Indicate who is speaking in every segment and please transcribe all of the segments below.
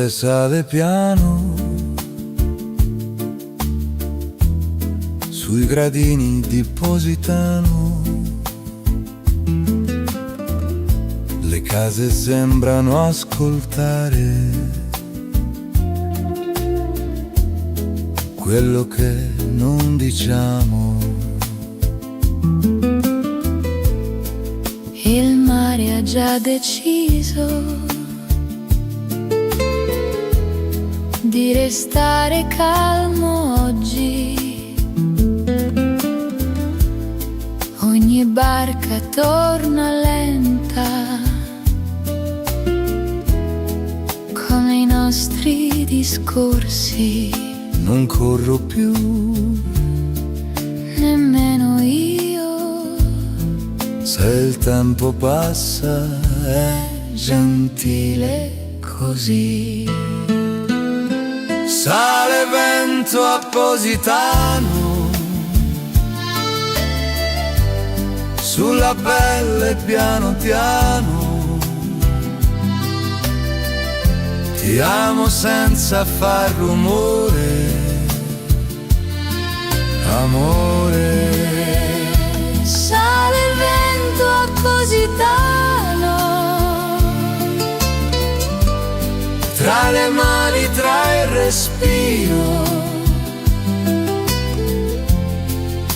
Speaker 1: sole sale piano sui gradini di Positano. Le case sembrano ascoltare quello che non diciamo.
Speaker 2: Il mare ha già deciso di restare calmo oggi. Ogni barca torna lenta come i nostri discorsi.
Speaker 1: Non corro più,
Speaker 2: nemmeno io.
Speaker 1: se il tempo passa è gentile così. Sale vento a Positano, sulla pelle piano piano. Ti amo senza far rumore, amore.
Speaker 2: Sale il vento a Positano,
Speaker 1: Tra le mani, tra il respiro,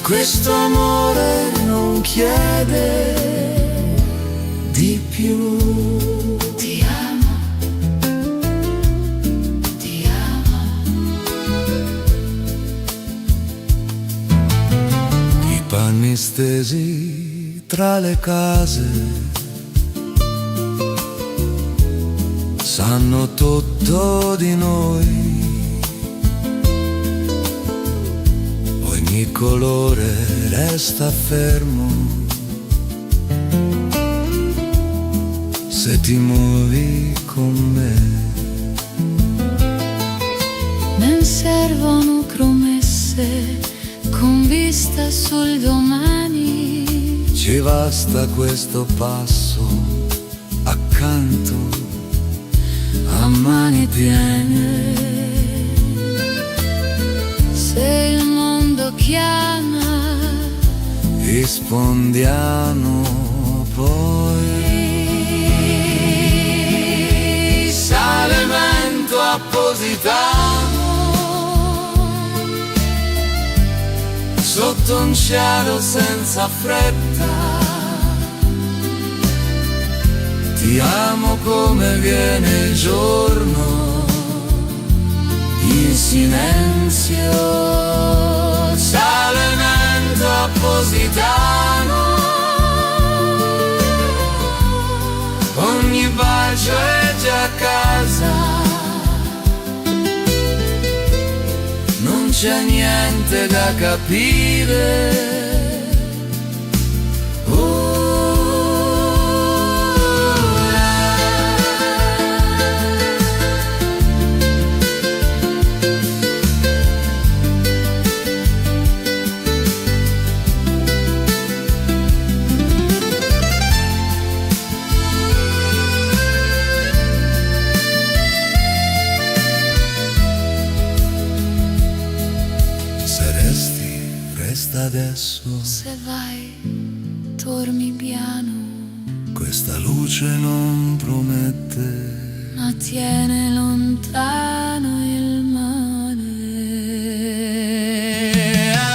Speaker 1: questo amore non chiede di più.
Speaker 2: ti amo, ti amo.
Speaker 1: I panni stesi tra le case sanno tutto di noi. Ogni colore resta fermo se ti muovi con me.
Speaker 2: Non servono promesse con vista sul domani.
Speaker 1: Ci basta questo passo accanto a mani piene.
Speaker 2: Se il mondo chiama,
Speaker 1: rispondiamo poi. Sale vento a Positano, sotto un cielo senza fretta. Ti amo come viene il giorno, in silenzio. Sale vento a Positano, ogni bacio è già casa. Non c'è niente da capire. Resta adesso,
Speaker 2: se vai, dormi piano,
Speaker 1: questa luce non promette,
Speaker 2: ma tiene lontano il mare.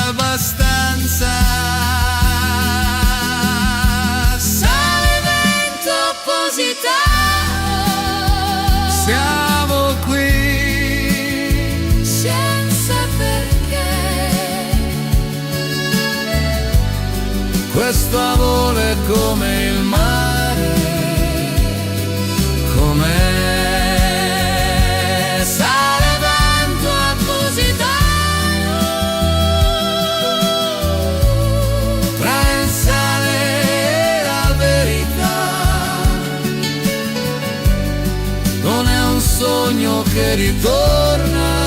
Speaker 1: Abbastanza. Sale vento a Positano, siamo qui
Speaker 2: senza perché.
Speaker 1: questo amore è come il mare, come sale vento a Positano, tra il sale e la verità. Non è un sogno che ritorna,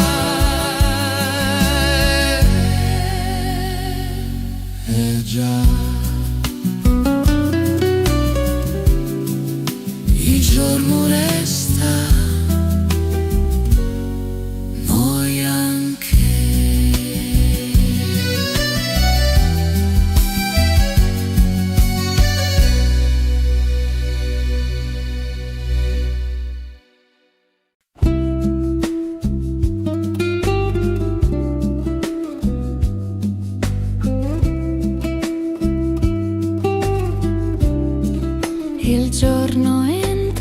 Speaker 1: è già. Il giorno resta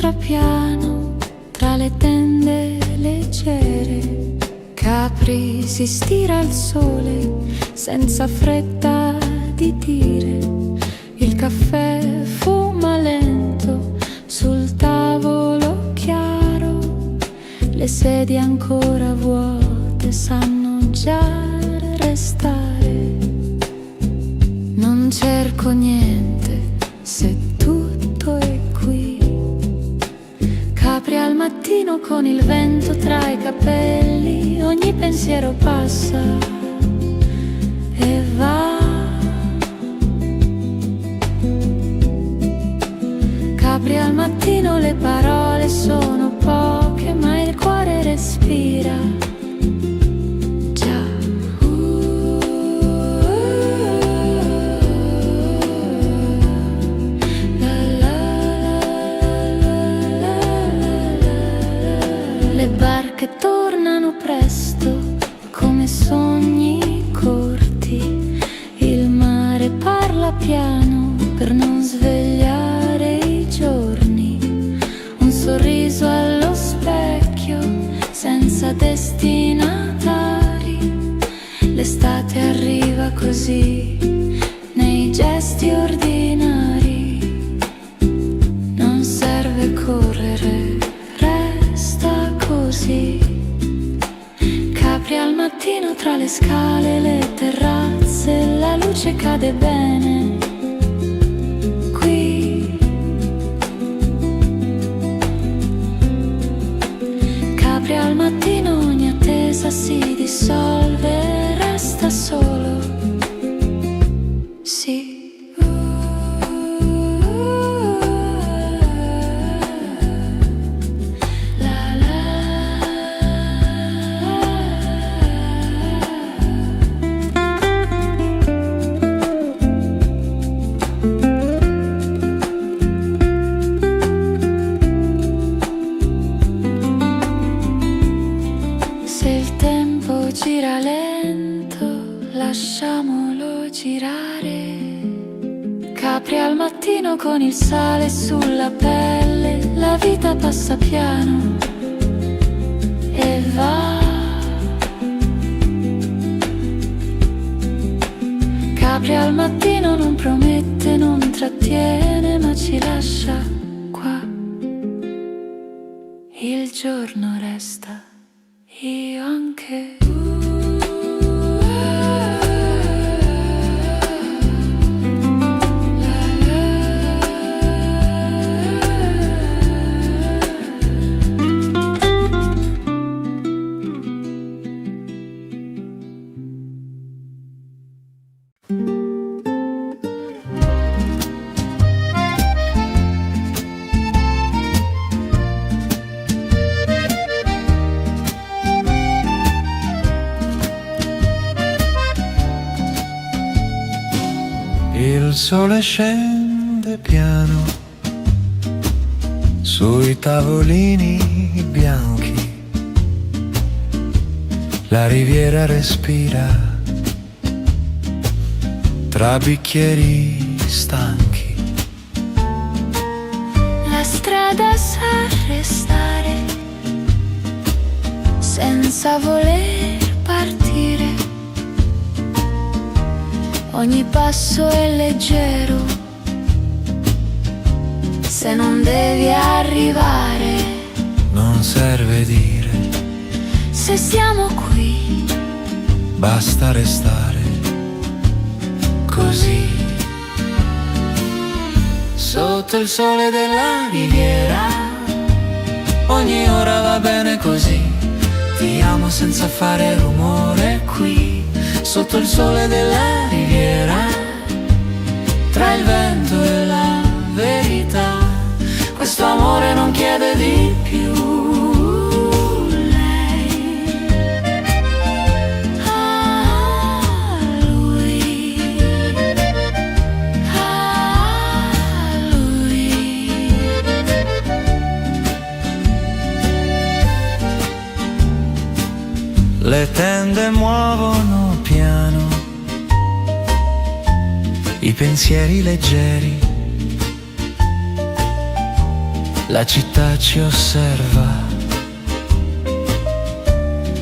Speaker 2: entra piano tra le tende leggere. Capri si stira al sole senza fretta di dire. Il caffè fuma lento sul tavolo chiaro. Le sedie ancora vuote sanno già restare. Non cerco niente se tutto è qui. Capri al mattino con il vento tra i capelli. Ogni pensiero passa e va. Capri al mattino, le parole sono poche ma il cuore respira. Già. Le barche tornano presto come sogni corti. Il mare parla piano per non svegliare i giorni. Un sorriso allo specchio senza destinatari. L'estate arriva così nei gesti ordinari. Non serve correre, resta così. Capri al mattino tra le scale e le terrazze. La luce cade bene qui. Capri al mattino, ogni attesa si dissolve. Resta solo, sì. Gira lento, lasciamolo girare. Capri al mattino con il sale sulla pelle. La vita passa piano e va. Capri al mattino non promette, non trattiene, ma ci lascia qua. Il giorno resta, io anche.
Speaker 1: Il sole scende piano sui tavolini bianchi. La riviera respira tra bicchieri stanchi.
Speaker 2: La strada sa restare senza voler partire. Ogni passo è leggero se non devi arrivare.
Speaker 1: Non serve dire,
Speaker 2: se siamo qui,
Speaker 1: basta restare così. Sotto il sole della riviera, ogni ora va bene così. Ti amo senza fare rumore qui. Sotto il sole della riviera, tra il vento e la verità, questo amore non chiede di più. Lei, lui, lui. Le tende muovono piano, i pensieri leggeri. La città ci osserva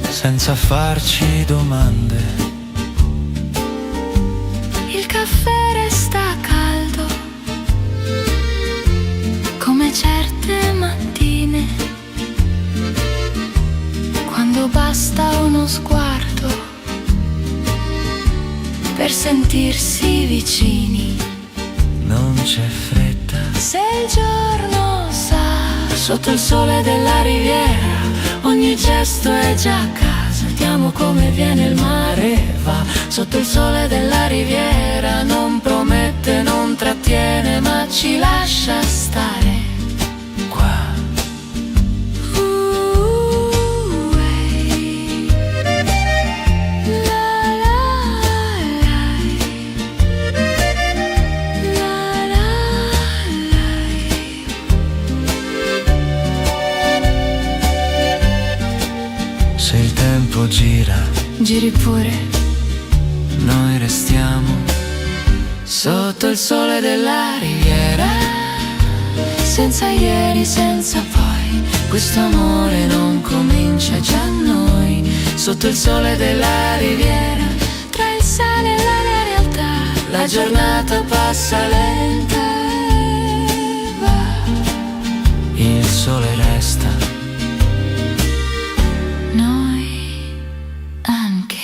Speaker 1: senza farci domande.
Speaker 2: Il caffè resta caldo come certe mattine, quando basta uno sguardo per sentirsi vicini.
Speaker 1: Non c'è fretta
Speaker 2: Se il giorno sa,
Speaker 1: sotto il sole della riviera, ogni gesto è già a casa. Vediamo come viene il mare, va sotto il sole della riviera. Non promette, non trattiene, ma ci lascia stare qua. Se il tempo gira,
Speaker 2: giri pure,
Speaker 1: noi restiamo sotto il sole della riviera,
Speaker 2: senza ieri, senza poi.
Speaker 1: questo amore non comincia già a noi. Sotto il sole della riviera,
Speaker 2: Tra il sale e la realtà,
Speaker 1: la giornata passa lenta e va. Il sole resta,
Speaker 2: noi anche.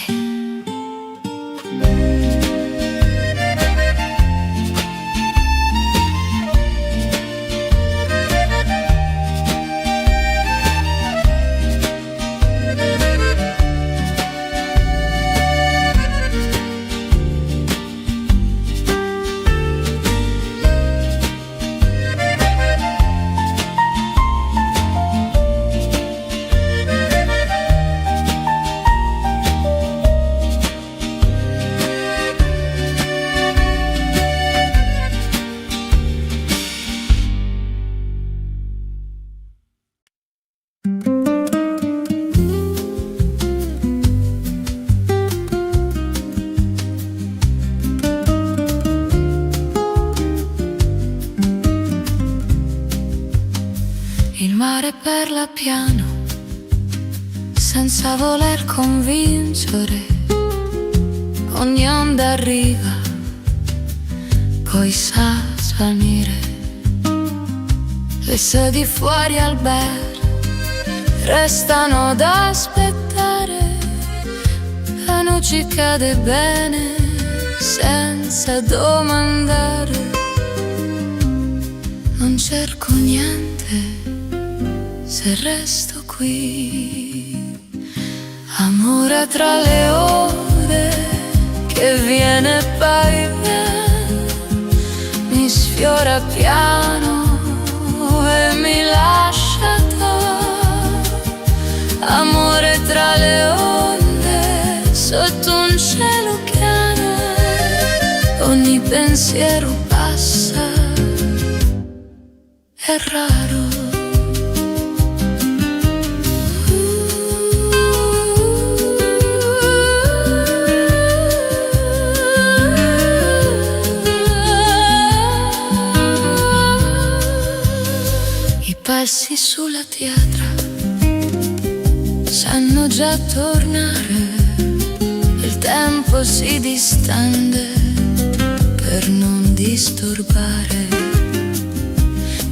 Speaker 2: Il mare parla piano, senza voler convincere. Ogni onda arriva, poi sa svanire. Le sedie fuori al bar restano ad aspettare. La noce cade bene, senza domandare. Non cerco niente se resto qui. Amore tra le ore che viene e poi viene, mi sfiora piano e mi lascia amore tra le onde, sotto un cielo piano. Ogni pensiero passa, è raro. I passi sulla pietra sanno già tornare. Il tempo si distende per non disturbare.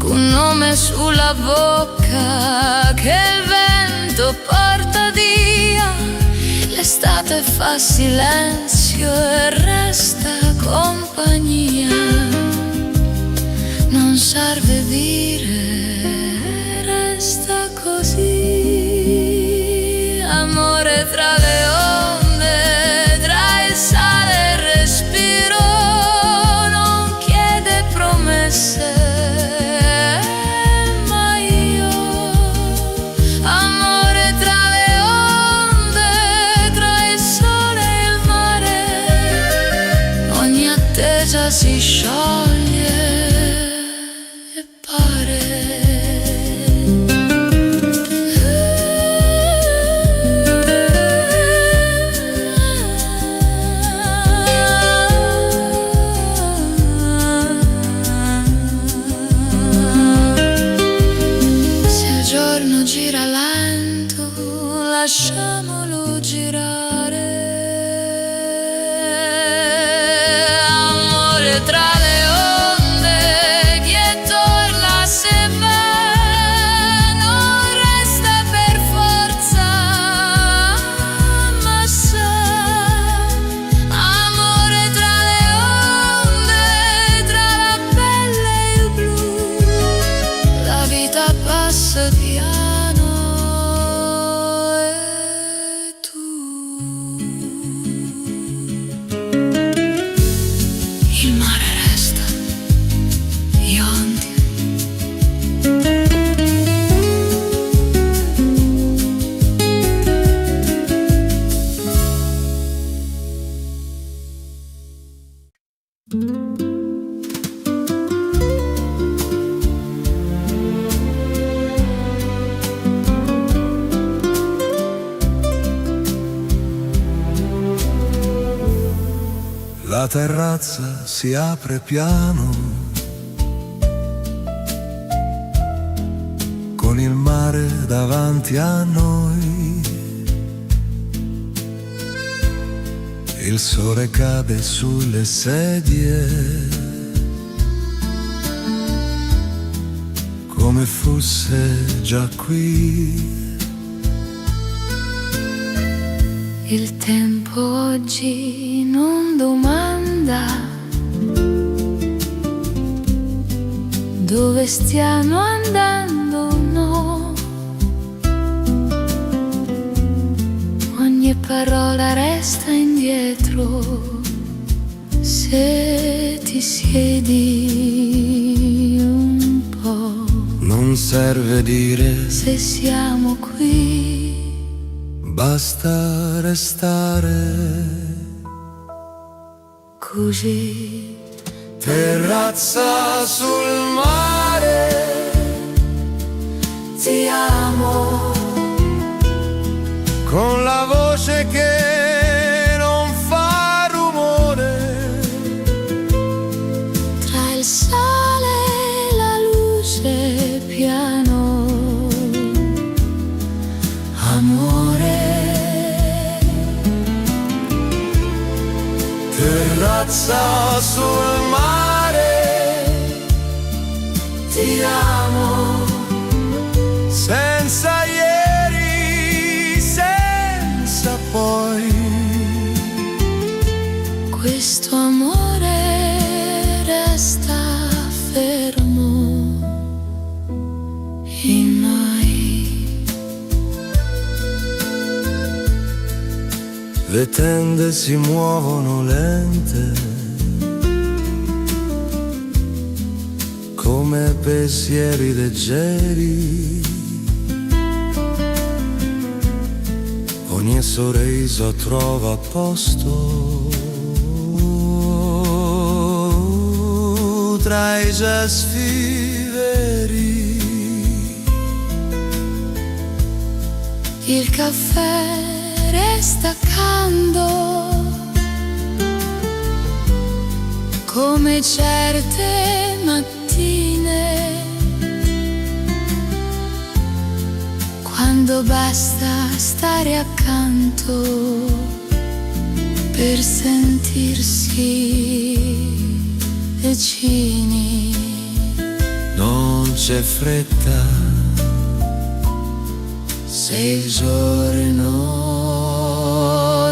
Speaker 2: Un nome sulla bocca che il vento porta via. L'estate fa silenzio e resta compagnia. Non serve dire, resta così. Amore tra le onde, tra il sale e il respiro. Non chiede promesse, si scioglie e pare.
Speaker 1: La terrazza si apre piano, con il mare davanti a noi. Il sole cade sulle sedie, come fosse già qui.
Speaker 2: Il tempo oggi non domanda dove stiamo andando, no. Ogni parola resta indietro se ti siedi un po'.
Speaker 1: Non serve dire
Speaker 2: se siamo qui,
Speaker 1: basta restare
Speaker 2: così.
Speaker 1: Terrazza sul mare, ti amo, con la voce che non fa rumore,
Speaker 2: tra il sale e la luce piano, amore.
Speaker 1: Terrazza sul mare, ti amo, senza ieri, senza poi.
Speaker 2: Questo amore resta fermo in noi.
Speaker 1: Le tende si muovono lente, come pensieri leggeri. Ogni sorriso trova posto tra i gesti veri.
Speaker 2: Il caffè resta caldo, come certe mattine, quando basta stare accanto per sentirsi vicini.
Speaker 1: Non c'è fretta se il giorno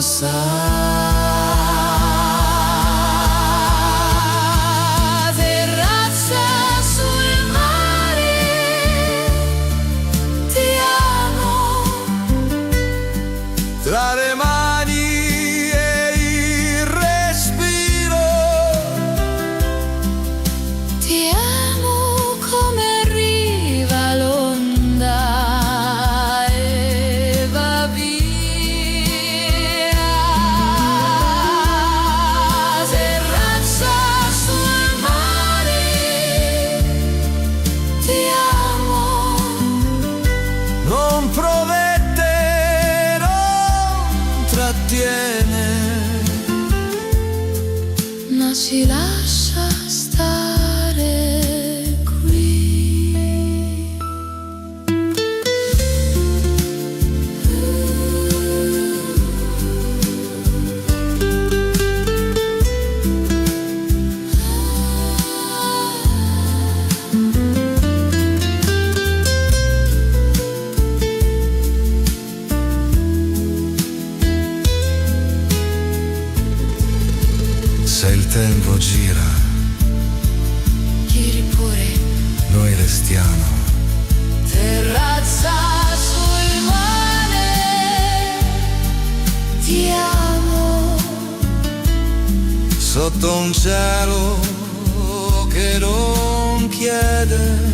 Speaker 1: sa.
Speaker 2: Terrazza sul mare, ti amo,
Speaker 1: Tra le mani e il respiro,
Speaker 2: ti amo come arriva l'onda e va via. Terrazza sul mare, ti amo,
Speaker 1: non promette, non trattiene.
Speaker 2: ma ci lascia stare qui.
Speaker 1: Se il tempo gira,
Speaker 2: Giri pure.
Speaker 1: noi restiamo.
Speaker 2: Terrazza sul mare, ti amo,
Speaker 1: Sotto un cielo che non chiede.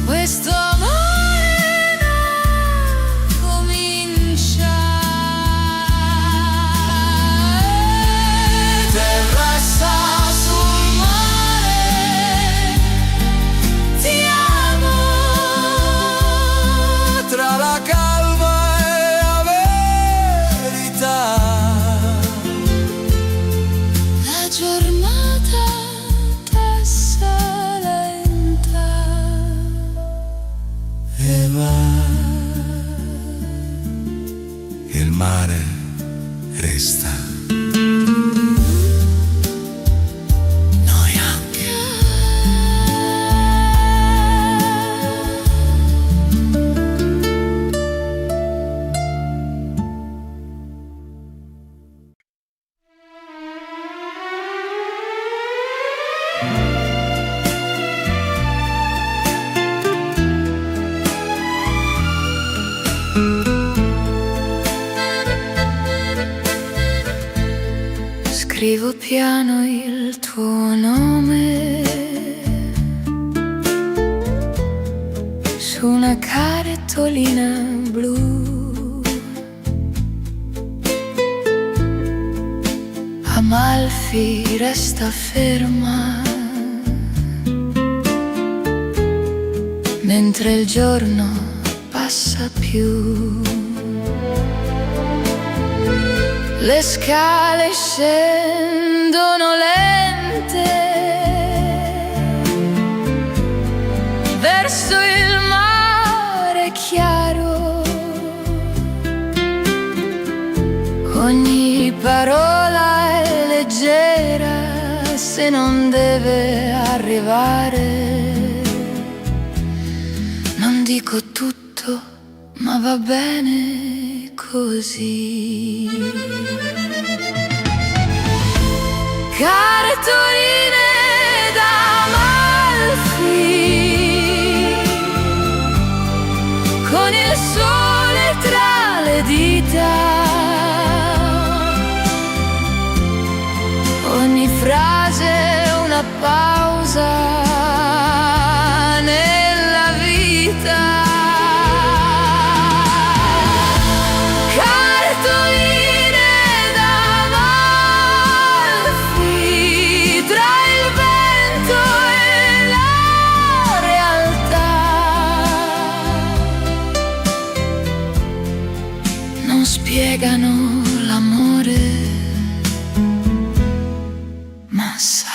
Speaker 2: questo amore non comincia.
Speaker 1: Terra resta. Noi anche.
Speaker 2: Scrivo piano il tuo nome su una cartolina blu. Amalfi resta ferma mentre il giorno passa più. Le scale scendono lente verso il mare chiaro. Ogni parola è leggera se non deve arrivare. Non dico tutto, ma va bene così. Cartoline d'Amalfi con il sole tra le dita. Ogni frase è una pausa nella vita. Spiegano l'amore, ma sa.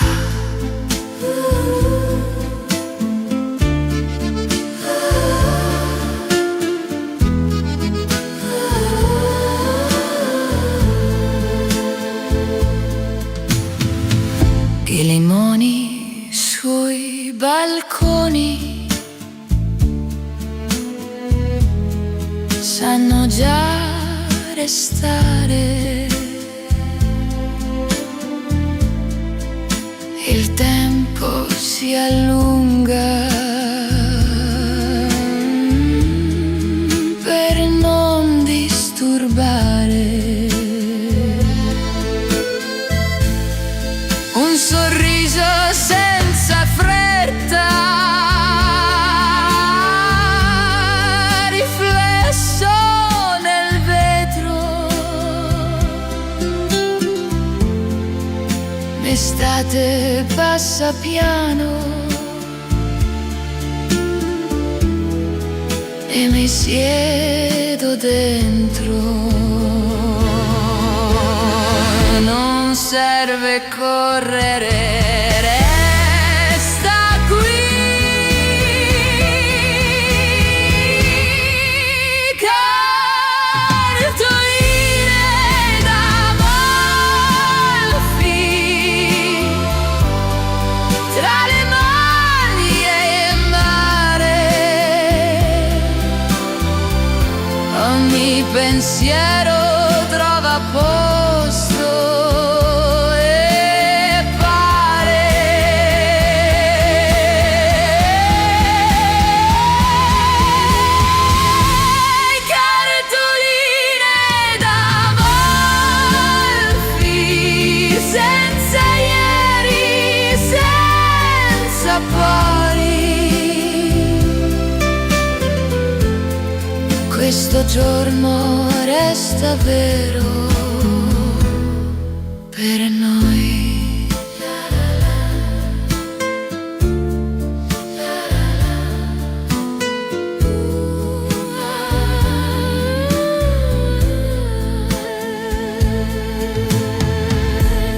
Speaker 2: I limoni sui balconi sanno già restare. Il tempo si allunga per non disturbare. Un sorriso senza fretta, riflesso nel vetro. L'estate passa piano e mi siedo dentro. Non serve correre, resta qui. Cartoline d'Amalfi tra le mani e il mare. Ogni pensiero trova posto e pare. Cartoline d'Amalfi senza ieri, senza poi. Questo giorno resta vero per noi.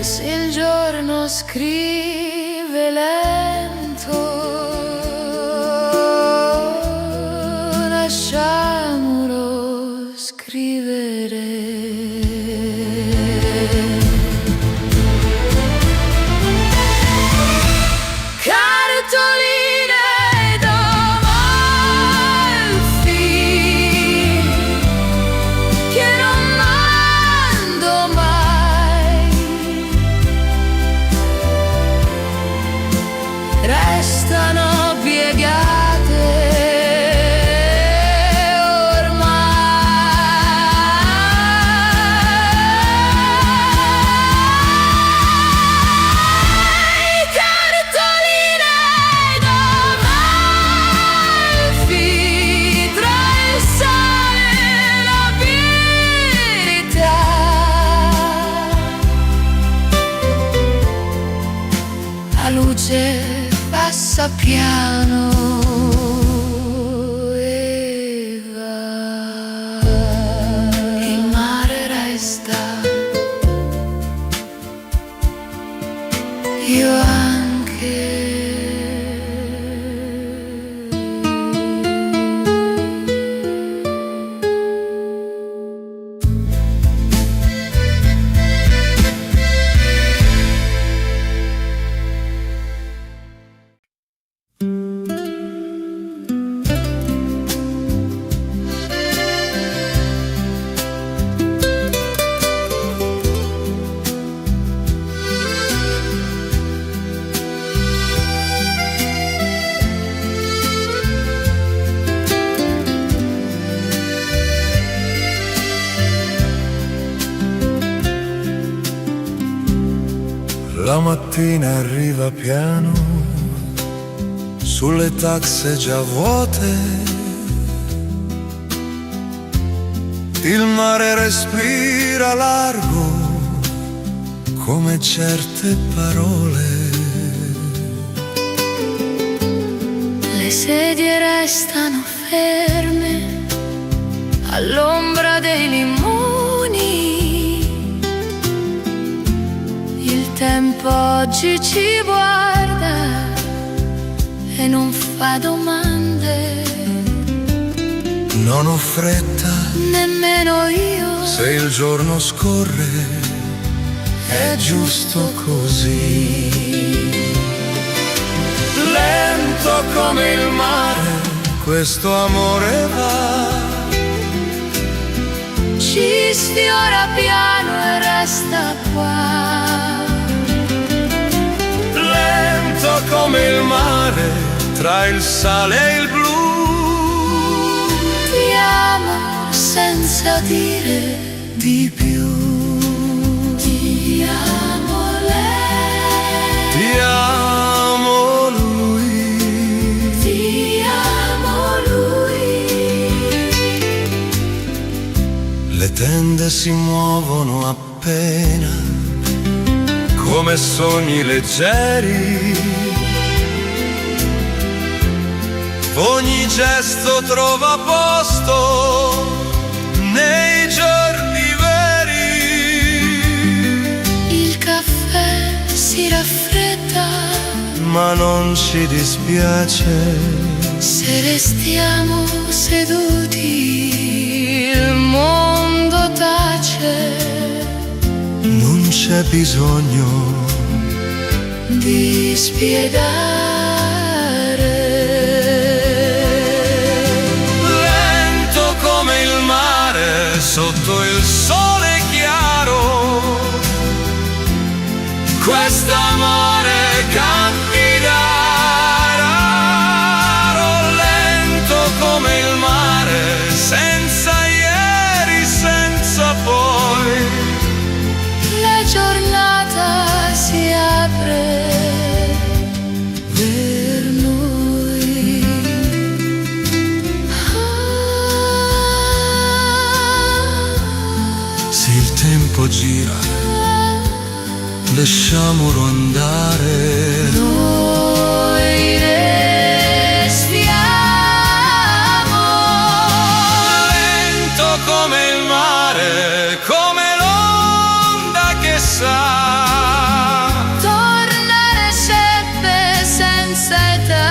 Speaker 2: Se il giorno scrive lento, lasciamolo scrivere. passa piano e va. Il mare resta, io anche.
Speaker 1: La mattina arriva piano sulle taxe già vuote, il mare respira largo come certe parole.
Speaker 2: Le sedie restano ferme all'ombra dei limoni. Il tempo oggi ci guarda e non fa domande.
Speaker 1: Non ho fretta,
Speaker 2: Nemmeno io.
Speaker 1: se il giorno scorre è giusto così. Lento come il mare, questo amore va.
Speaker 2: Ci sfiora piano e resta qua.
Speaker 1: Lento come il mare, tra il sale e il blu.
Speaker 2: Ti amo senza dire
Speaker 1: Di più,
Speaker 2: ti amo lei.
Speaker 1: ti amo lui.
Speaker 2: Ti amo lui.
Speaker 1: Le tende si muovono appena, come sogni leggeri. Ogni gesto trova posto nei giorni veri.
Speaker 2: Il caffè si raffredda
Speaker 1: Ma non ci dispiace,
Speaker 2: se restiamo seduti. Il mondo tace
Speaker 1: non c'è bisogno
Speaker 2: di spiegare.
Speaker 1: Lento come il mare sotto il sole chiaro, quest'amore capirà raro. Lento come il mare, senza ieri, senza poi.
Speaker 2: La giornata si apre per noi.
Speaker 1: Se il tempo gira, lasciamolo andare.
Speaker 2: Noi restiamo.
Speaker 1: Lento come il mare, come l'onda che sa
Speaker 2: Tornare sempre senza età.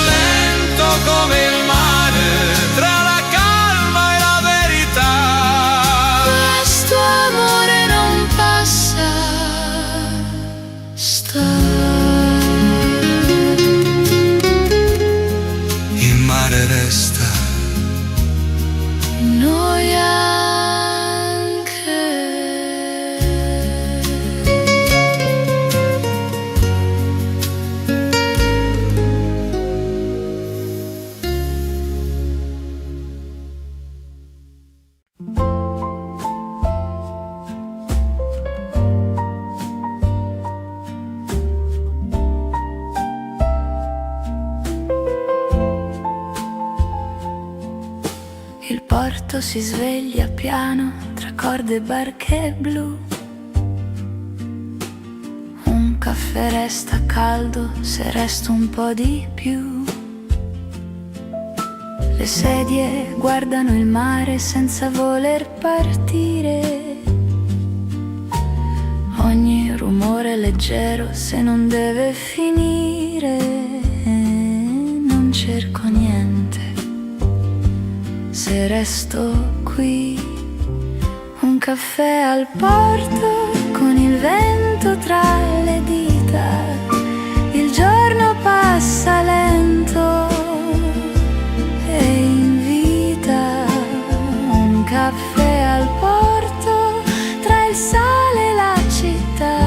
Speaker 1: lento come il mare, tra la calma e la verità.
Speaker 2: Questo amore non passa, sta.
Speaker 1: Il mare resta,
Speaker 2: Noi anche. Il porto si sveglia piano tra corde e barche blu. Un caffè resta caldo se resto un po' di più. Le sedie guardano il mare senza voler partire. Ogni rumore leggero se non deve finire. Non cerco niente se resto qui. Un caffè al porto con il vento tra le dita. Il giorno passa lento e invita. Un caffè al porto tra il sale e la città.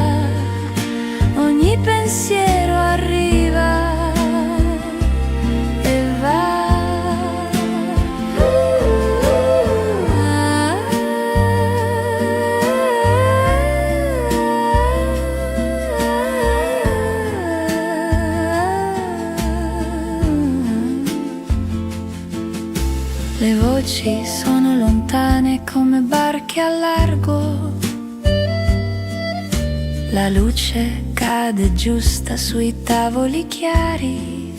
Speaker 2: Ogni pensiero arriva e va. Le voci sono lontane come barche al largo. La luce cade giusta sui tavoli chiari.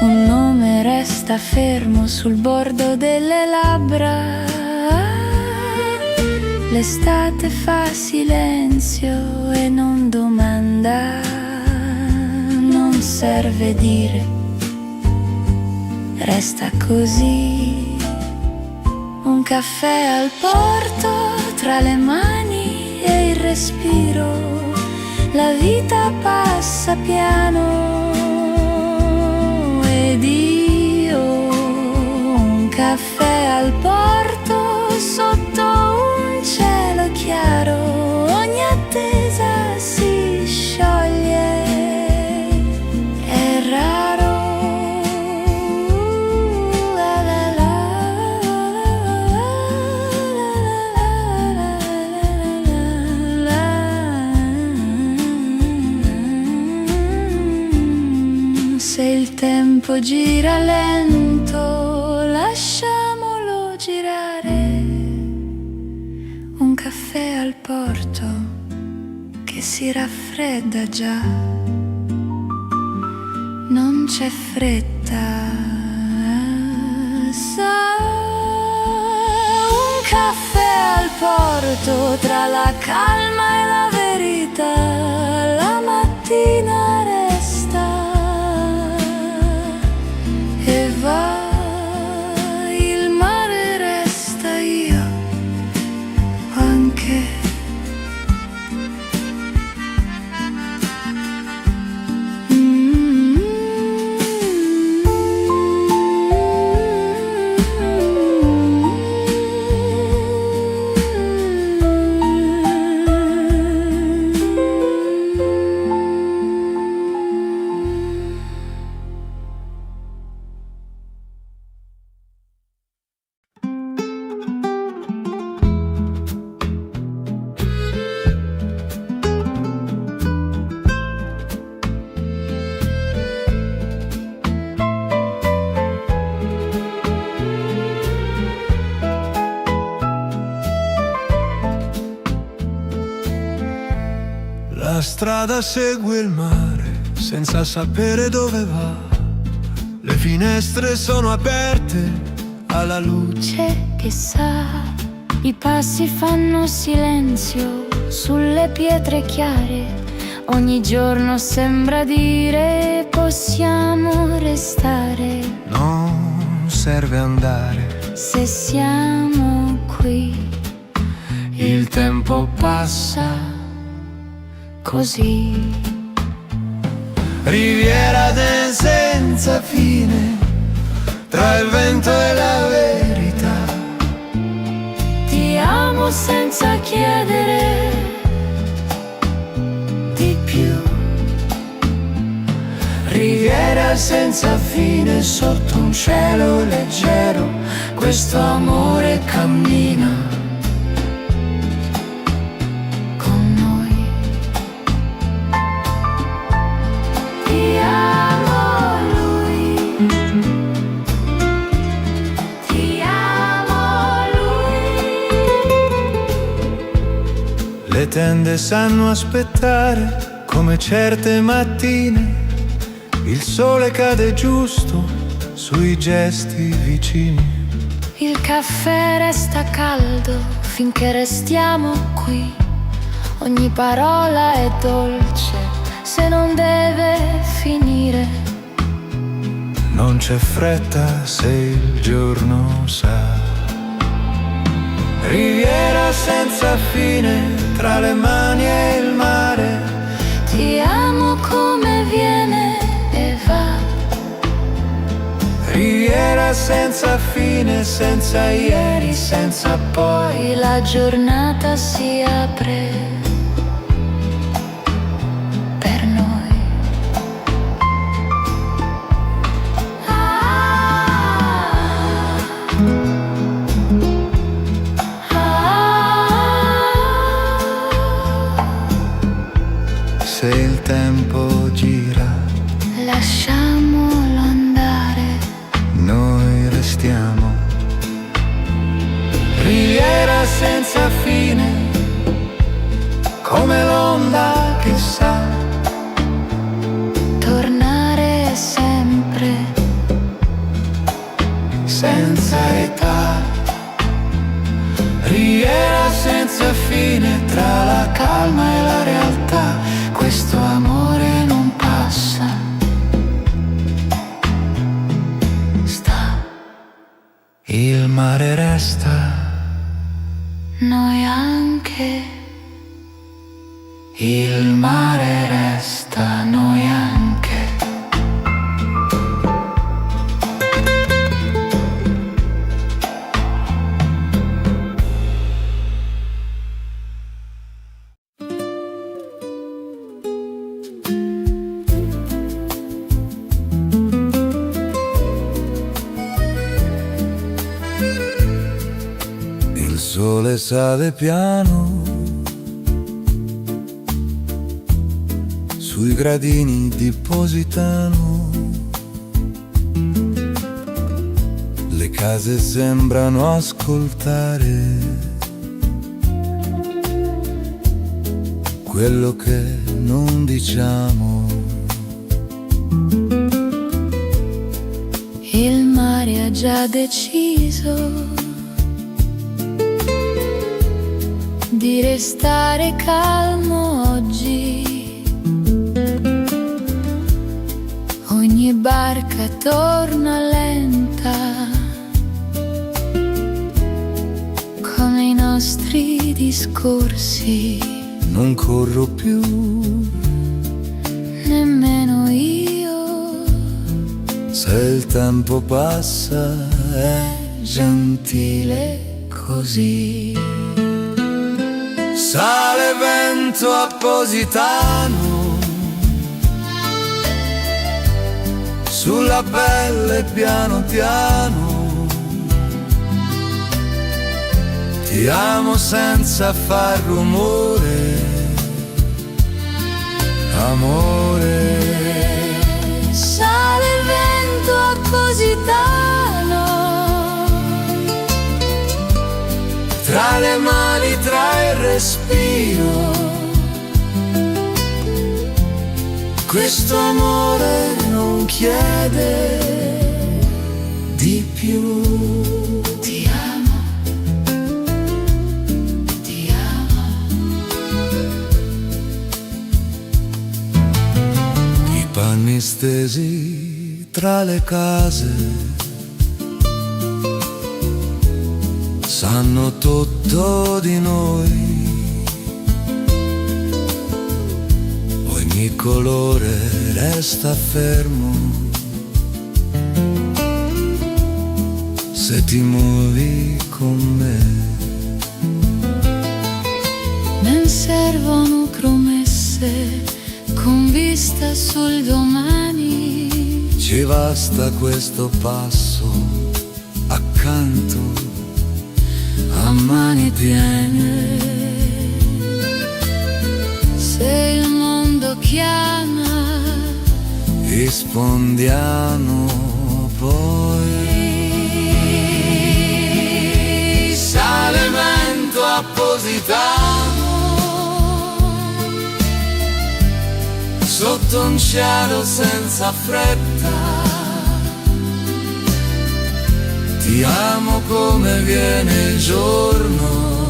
Speaker 2: Un nome resta fermo sul bordo delle labbra. L'estate fa silenzio e non domanda. Non serve dire, resta così. Un caffè al porto tra le mani e il respiro. La vita passa piano ed io. Un caffè al porto sotto un cielo chiaro. Ogni attesa si scioglie. È raro. Se il tempo gira lento, lasciamolo girare. Un caffè al porto che si raffredda già. Non c'è fretta, sa. Un caffè al porto tra la calma e la verità. La mattina resta e va, il mare resta, io anche.
Speaker 1: La strada segue il mare senza sapere dove va. Le finestre sono aperte alla luce
Speaker 2: Che sa, i passi fanno silenzio sulle pietre chiare. Ogni giorno sembra dire possiamo restare.
Speaker 1: Non serve andare.
Speaker 2: Se siamo qui, il tempo passa così.
Speaker 1: Riviera del senza fine, tra il vento e la verità.
Speaker 2: Ti amo senza chiedere di più.
Speaker 1: Riviera senza fine sotto un cielo leggero. Questo amore cammina
Speaker 2: Con noi. Ti amo lui. Ti amo lui.
Speaker 1: le
Speaker 3: tende sanno aspettare come certe mattine. Il sole cade giusto sui gesti vicini.
Speaker 2: Il caffè resta caldo finché restiamo qui. Ogni parola è dolce se non deve finire.
Speaker 3: Non c'è fretta se il giorno sa. Riviera senza fine tra le mani e il mare.
Speaker 2: Ti amo come viene e va.
Speaker 3: Riviera senza fine, senza ieri, senza poi.
Speaker 2: La giornata si apre per noi.
Speaker 3: Se il tempo gira,
Speaker 2: Lasciamolo andare.
Speaker 3: noi restiamo. Riviera senza fine, come l'onda che sa
Speaker 2: Tornare sempre.
Speaker 3: senza età. Riviera senza fine tra la calma e la realtà. Questo amore non passa. Sta. Il mare resta.
Speaker 2: Noi anche.
Speaker 3: Il mare resta, noi anche. Il sole sale piano sui gradini di Positano. Le case sembrano ascoltare quello che non diciamo.
Speaker 2: Il mare ha già deciso di restare calmo oggi. Ogni barca torna lenta, come i nostri discorsi.
Speaker 3: Non corro più,
Speaker 2: Nemmeno io.
Speaker 3: se il tempo passa è gentile così. Sale vento a Positano, sulla pelle piano piano. Ti amo senza far rumore, amore.
Speaker 2: Sale il vento a Positano,
Speaker 3: Tra le mani, tra il respiro, questo amore non chiede di più.
Speaker 2: ti amo, ti amo.
Speaker 3: I panni stesi tra le case sanno tutto di noi. Ogni colore resta fermo se ti muovi con me.
Speaker 2: Non servono promesse con vista sul domani.
Speaker 3: Ci basta questo passo accanto
Speaker 2: A mani piene, se il mondo chiama,
Speaker 3: rispondiamo poi. Sale vento a Positano,
Speaker 1: sotto un cielo senza fretta. Ti amo come viene il giorno,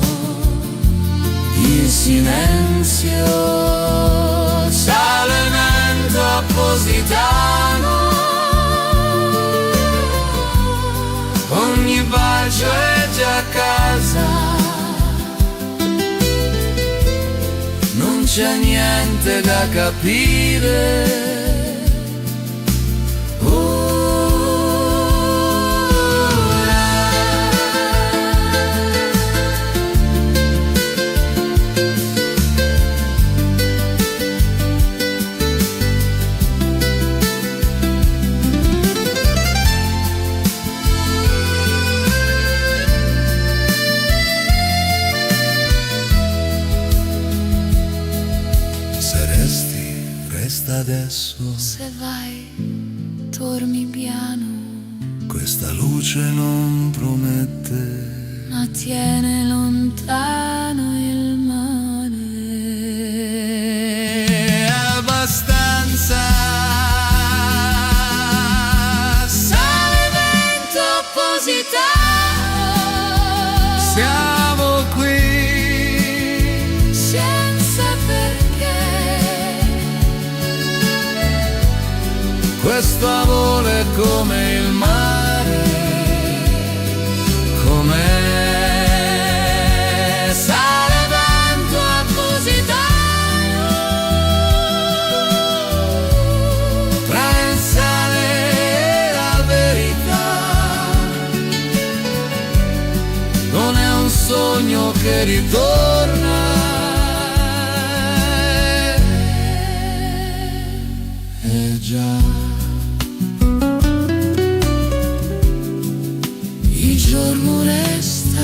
Speaker 1: in silenzio, sale vento appositano, ogni bacio è già casa, non c'è niente da capire. Resta adesso,
Speaker 2: Se vai, dormi piano,
Speaker 1: questa luce non promette,
Speaker 2: ma tiene lontano il mare.
Speaker 1: è abbastanza. Sale vento appositano, siamo qui
Speaker 2: senza perché.
Speaker 1: questo amore è come il mare, come sale vento appositano, tra il sale e la verità. Non è un sogno che ritorna, è già. Il giorno resta,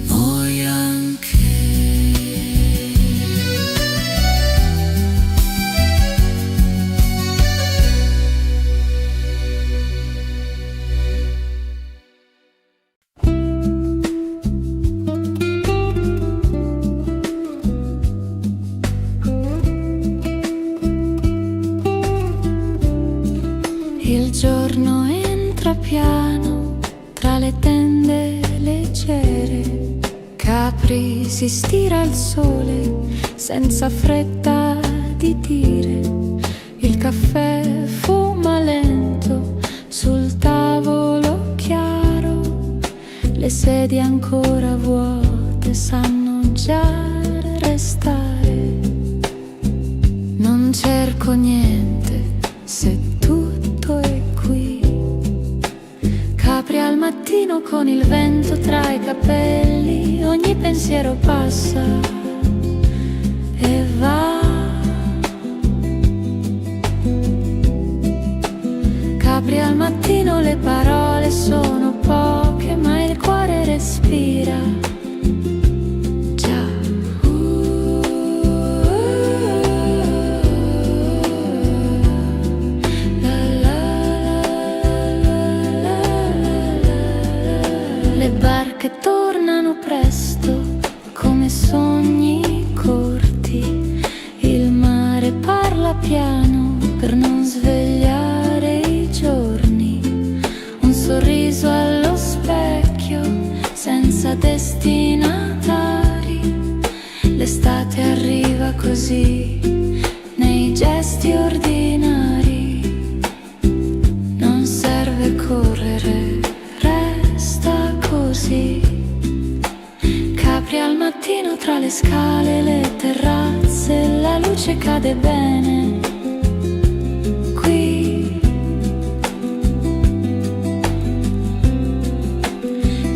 Speaker 1: noi anche.
Speaker 2: Il giorno entra piano tra le tende leggere, Capri si stira al sole senza fretta di dire. Il caffè fuma lento sul tavolo chiaro, le sedie ancora vuote sanno già restare. Non cerco niente se tutto è qui. Capri al mattino con il vento tra i capelli, ogni pensiero passa e va. Capri al mattino, le parole sono poche ma il cuore respira. Già. Le barche tornano presto come sogni corti, il mare parla piano per non svegliare i giorni, un sorriso allo specchio senza destinatari, l'estate arriva così nei gesti ordinari, non serve correre, resta così. Capri al mattino tra le scale e le terrazze, la luce cade bene qui.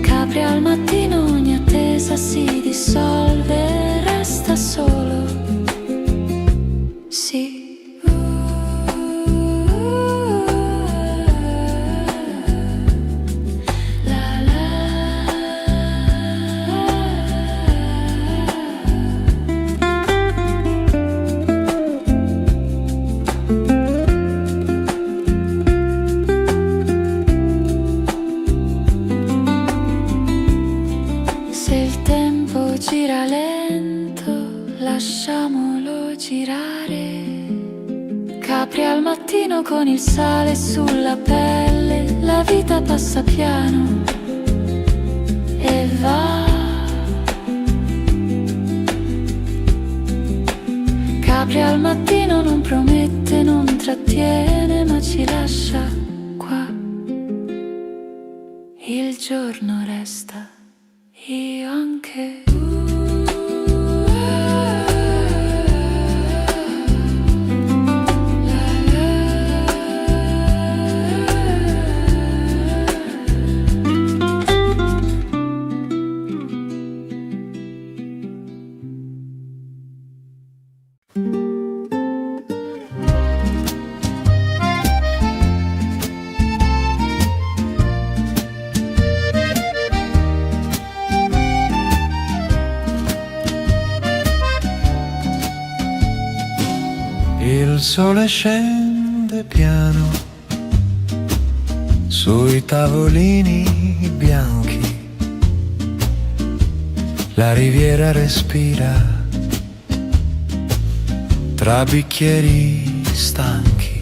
Speaker 2: Capri al mattino, ogni attesa si dissolve, resta solo, sì. Se il tempo gira le Capri al mattino con il sale sulla pelle, la vita passa piano e va. Capri al mattino non promette, non trattiene, ma ci lascia qua. Il giorno resta, io anche.
Speaker 1: Il sole scende piano sui tavolini bianchi, la riviera respira tra bicchieri stanchi.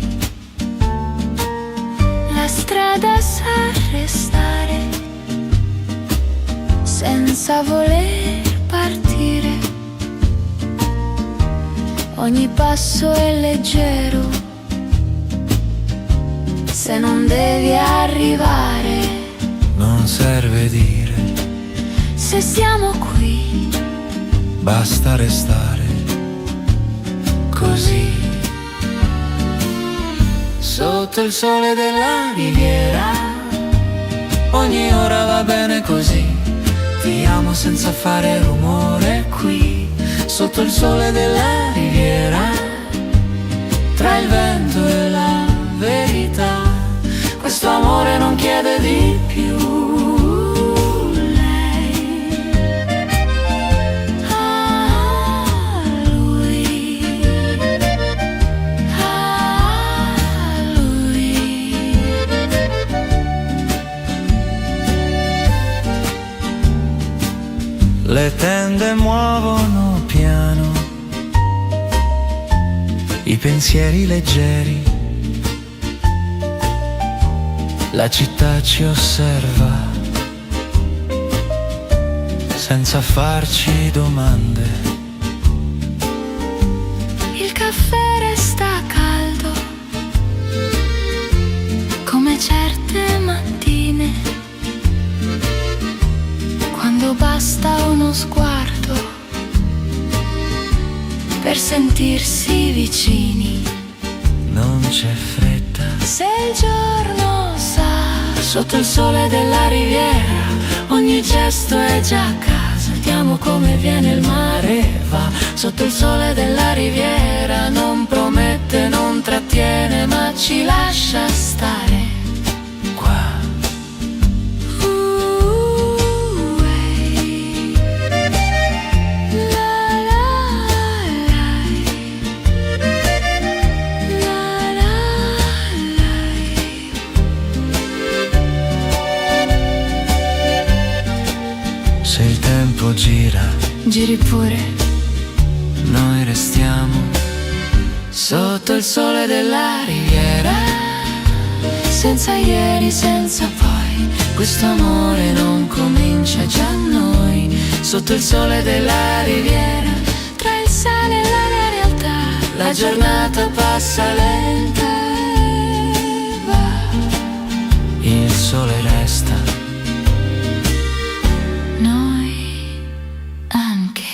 Speaker 2: La strada sa restare senza voler partire. Ogni passo è leggero se non devi arrivare.
Speaker 1: Non serve dire,
Speaker 2: Se siamo qui,
Speaker 1: basta restare così. Sotto il sole della riviera, ogni ora va bene così. Ti amo senza fare rumore qui. Sotto il sole della riviera, tra il vento e la verità, questo amore non chiede di più. Lei, lui, lui. Le tende muovono piano, i pensieri leggeri, la città ci osserva senza farci domande.
Speaker 2: Il caffè resta caldo come certe mattine, quando basta uno sguardo per sentirsi vicini.
Speaker 1: Non c'è fretta
Speaker 2: Se il giorno sa,
Speaker 1: sotto il sole della riviera, ogni gesto è già a casa. Vediamo come viene il mare e va. Sotto il sole della riviera, non promette, non trattiene, ma ci lascia stare qua. Se il tempo gira,
Speaker 2: Giri pure,
Speaker 1: noi restiamo sotto il sole della riviera, senza ieri, senza poi. Questo amore non comincia già noi. Sotto il sole della riviera,
Speaker 2: tra il sale e la realtà,
Speaker 1: la giornata passa lenta e va. Il sole resta,
Speaker 2: noi anche.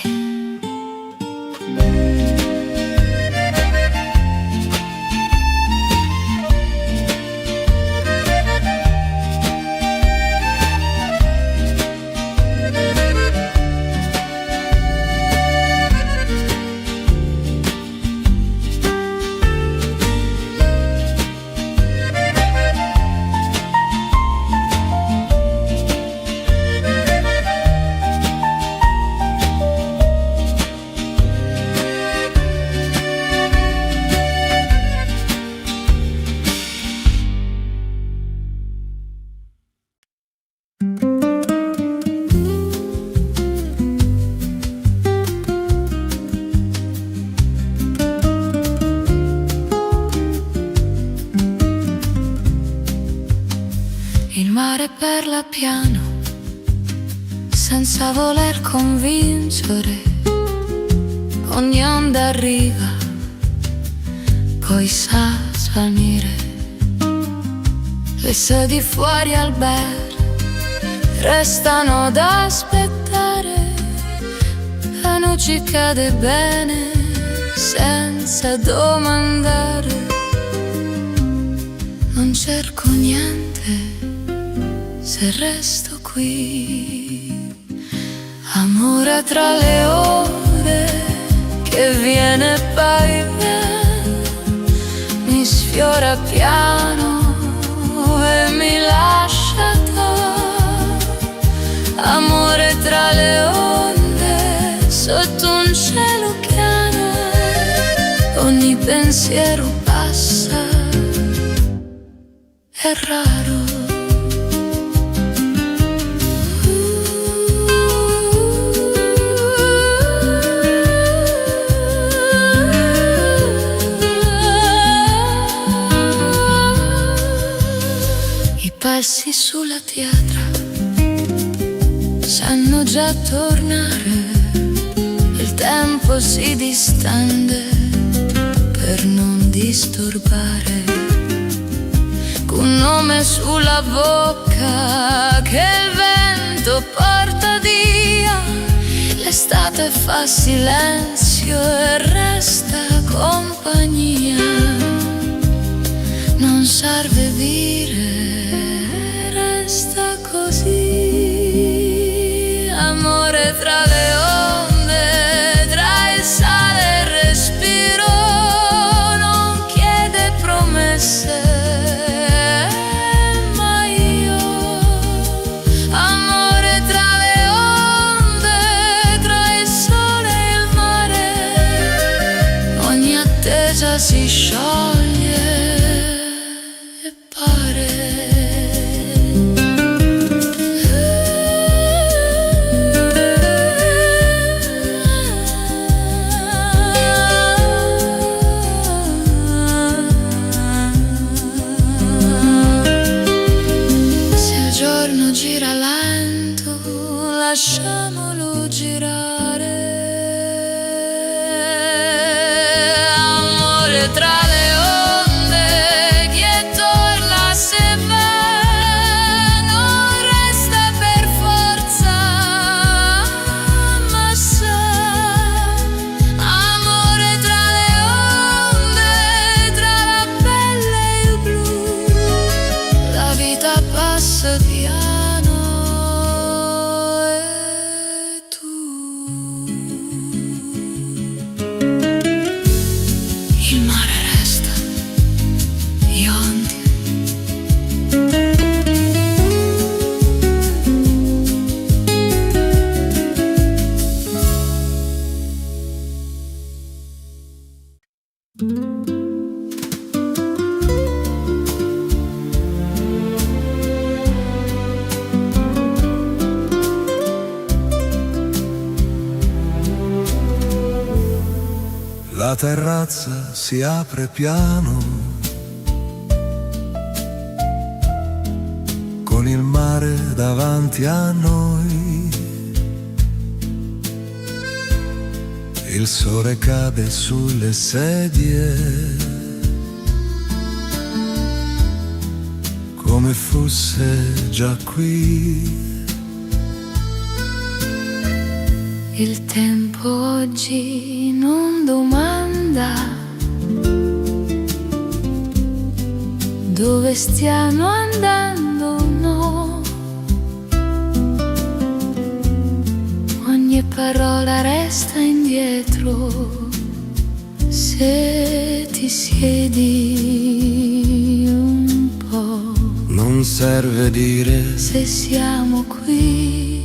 Speaker 2: parla piano, senza voler convincere. Ogni onda arriva, poi sa svanire. Le sedi fuori al bar restano ad aspettare. La noce cade bene senza domandare. Non cerco niente se resto qui. Amore tra le ore che viene poi mi sfiora piano e mi lascia amore tra le onde sotto un cielo piano. Ogni pensiero passa, è raro. I passi sulla pietra sanno già tornare. Il tempo si distende per non disturbare. Un nome sulla bocca che il vento porta via. L'estate fa silenzio e resta compagnia. Non serve dire, resta così. Amore tra le onde, tra il sale e il respiro. Non chiede promesse, si scioglie e pare. Se il giorno gira lento, lasciamolo girare. Tra le onde che torna se va, non resta per forza, ma sa. Amore tra le onde, tra la pelle e il blu, la vita passa piano e tu. Il mare resta, gli onde.
Speaker 4: La terrazza si apre piano, con il mare davanti a noi. Il sole cade sulle sedie, come fosse già qui.
Speaker 2: Il tempo oggi non domanda dove stiamo andando, no. Ogni parola resta indietro se ti siedi un po'.
Speaker 4: Non serve dire
Speaker 2: se siamo qui,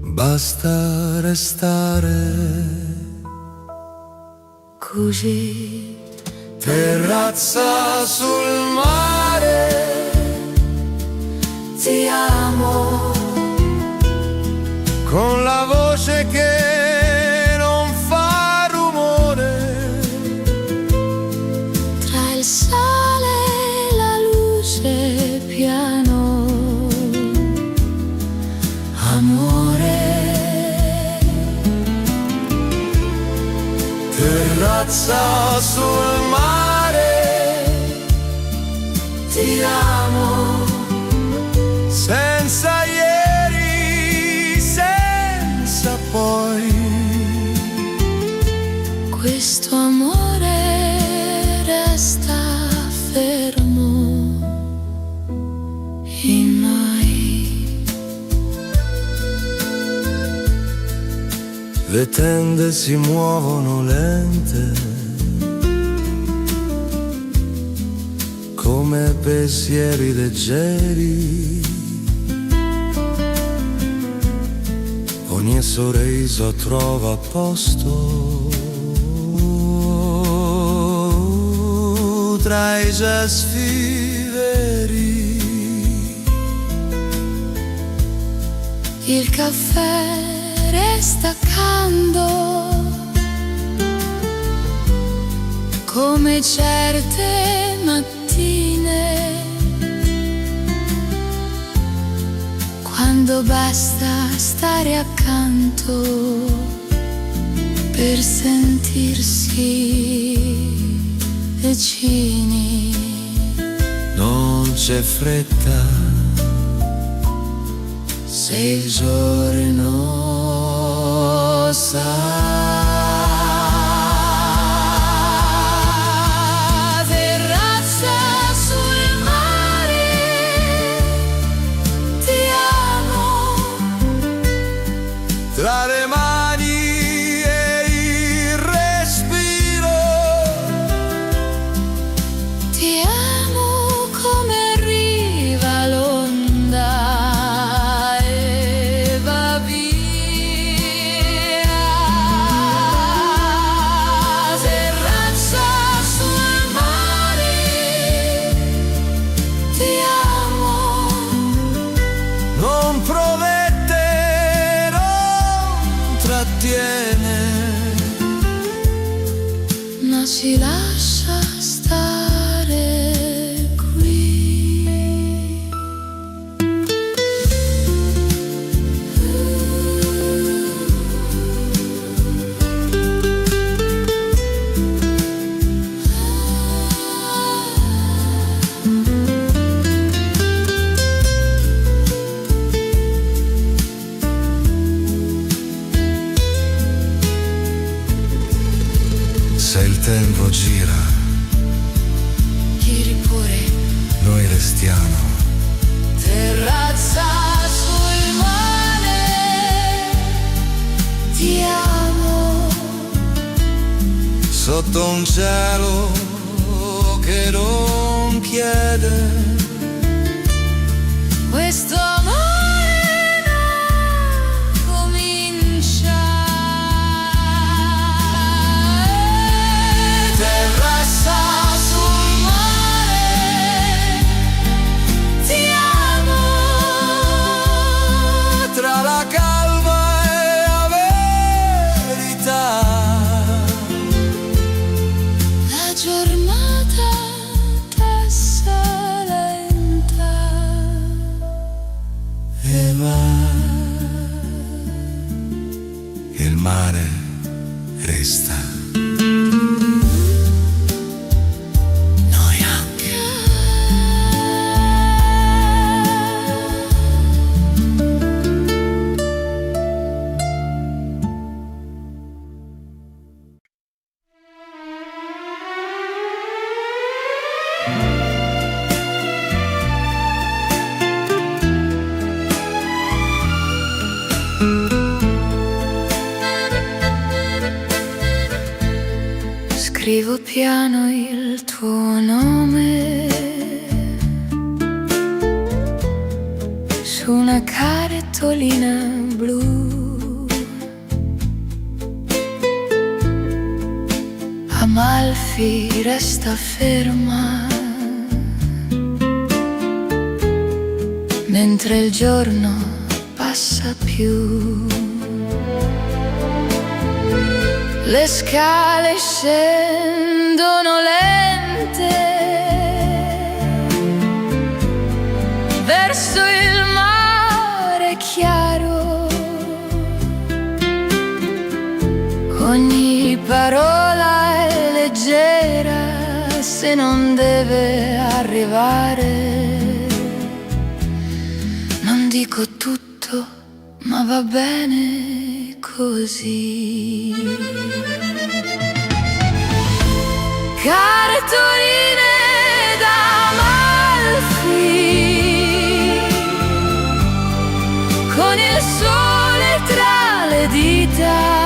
Speaker 4: basta restare
Speaker 2: così.
Speaker 4: Terrazza sul mare,
Speaker 2: Ti amo,
Speaker 4: con la voce che non fa rumore.
Speaker 2: tra il sale e la luce piano. amore.
Speaker 4: Terrazza sul mare,
Speaker 2: Ti amo,
Speaker 4: senza ieri, senza poi.
Speaker 2: questo amore resta fermo in noi.
Speaker 4: Le tende si muovono lente, come pensieri leggeri. Ogni sorriso trova posto tra i gesti veri.
Speaker 2: Il caffè resta caldo come certe mattine, quando basta stare accanto per sentirsi vicini.
Speaker 4: Non c'è fretta se il giorno sa.
Speaker 2: Terrazza sul mare, ti amo,
Speaker 4: Tra le mani e il respiro,
Speaker 2: ti amo come arriva l'onda e va via. Terrazza sul mare, ti amo,
Speaker 4: non promette, non trattiene,
Speaker 2: ma ci lascia stare qui.
Speaker 4: se il tempo gira,
Speaker 2: Giri pure.
Speaker 4: noi restiamo.
Speaker 2: Terrazza sul mare, ti amo,
Speaker 4: Sotto un cielo che non chiede,
Speaker 2: questo amore non comincia. Terrazza sul mare, ti amo,
Speaker 4: tra la calma e la verità.
Speaker 2: la giornata passa lenta
Speaker 4: E va, il mare resta. Noi anche.
Speaker 2: Scrivo piano il tuo nome su una cartolina blu. Amalfi resta ferma mentre il giorno passa più. Le scale scendono lente verso il mare chiaro. parola è leggera se non deve arrivare. Non dico tutto, ma va bene così. Cartoline d'Amalfi, con il sole tra le dita,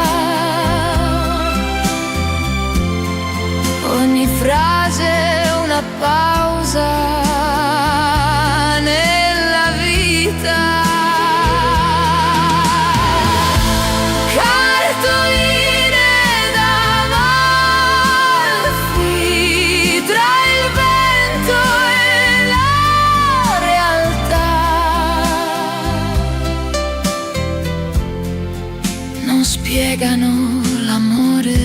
Speaker 2: ogni frase è una pausa nella vita. Cartoline d'Amalfi, tra il vento e la realtà, non spiegano l'amore,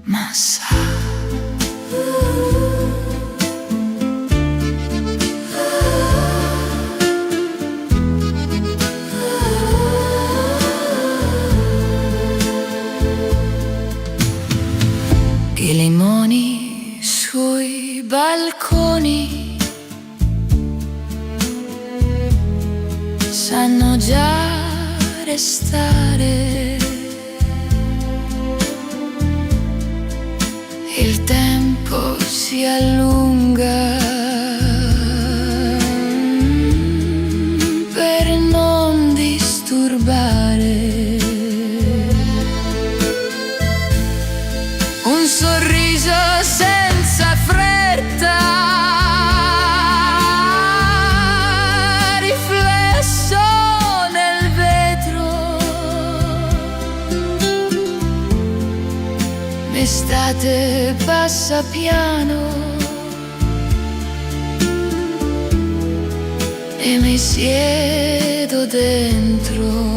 Speaker 2: ma sa. I limoni sui balconi sanno già restare. Il tempo si allunga per non disturbare. Un sorriso senza fretta, riflesso nel vetro. L'estate passa piano e mi siedo dentro.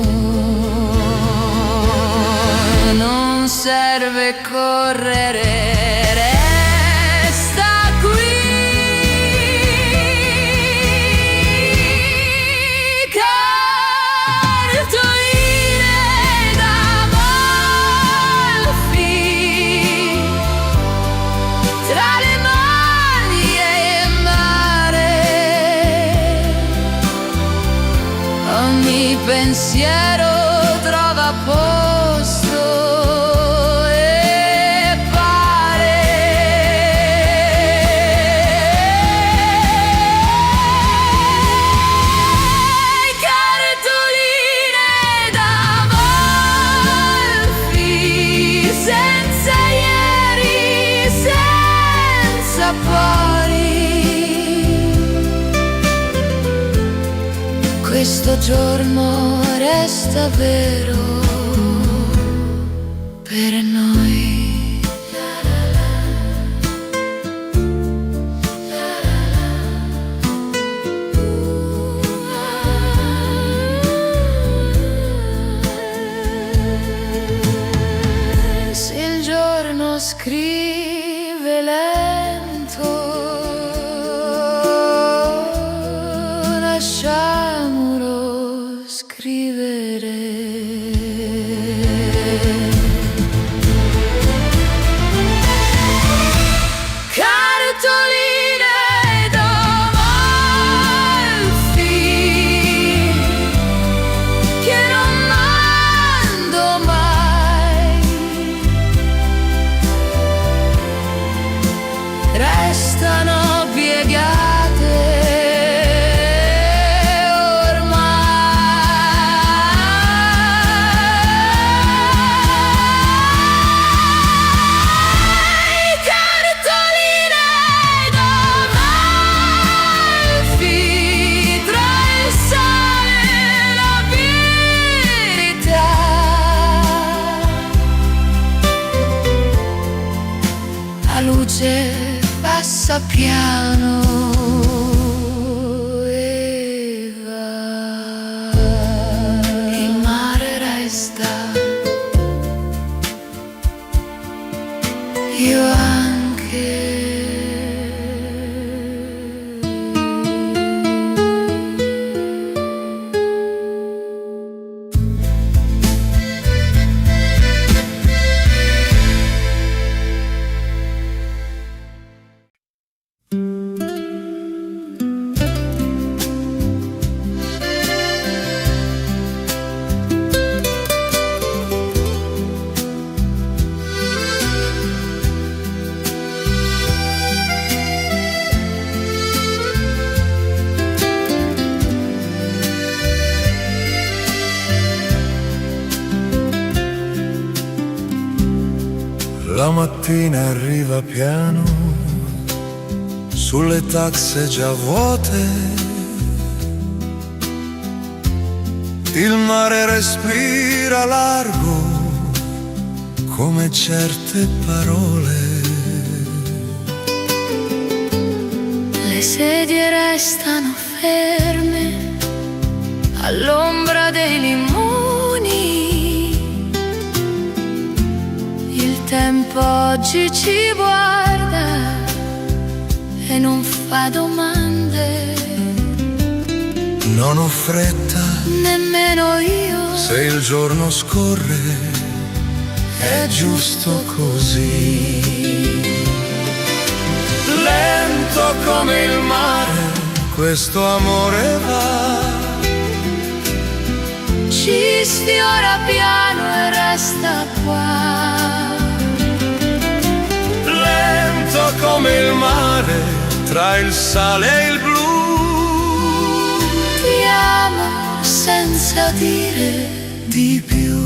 Speaker 2: Non serve correre, resta qui. Cartoline d'Amalfi, tra le maglie e il mare, ogni pensiero trova posto. Questo giorno resta vero per noi. Se il giorno scrive lento, lasciamolo scrivere. Cartoline d'Amalfi, che non mando mai, restano piegate ormai. Cartoline d'Amalfi, tra il sale e la verità, la luce passa piano e va. Il mare resta, io anche.
Speaker 4: mattina arriva piano sulle taxe già vuote, il mare respira largo come certe parole.
Speaker 2: Le sedie restano ferme all'ombra dei limoni, il tempo oggi ci guarda e non fa domande.
Speaker 4: Non ho fretta,
Speaker 2: nemmeno io,
Speaker 4: se il giorno scorre è giusto così. Lento come il mare, questo amore va,
Speaker 2: ci sfiora piano e resta qua.
Speaker 4: Lento come il mare, tra il sale e il blu.
Speaker 2: Ti amo senza dire
Speaker 4: Di più.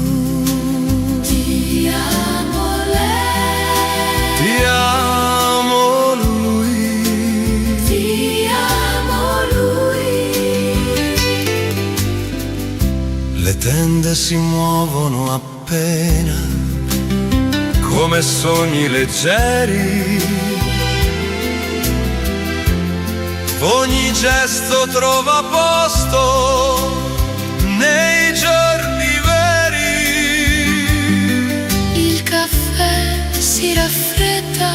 Speaker 2: ti amo lei,
Speaker 4: Ti amo lui,
Speaker 2: ti amo lui.
Speaker 4: le tende si muovono appena come sogni leggeri. Ogni gesto trova posto nei giorni veri.
Speaker 2: Il caffè si raffredda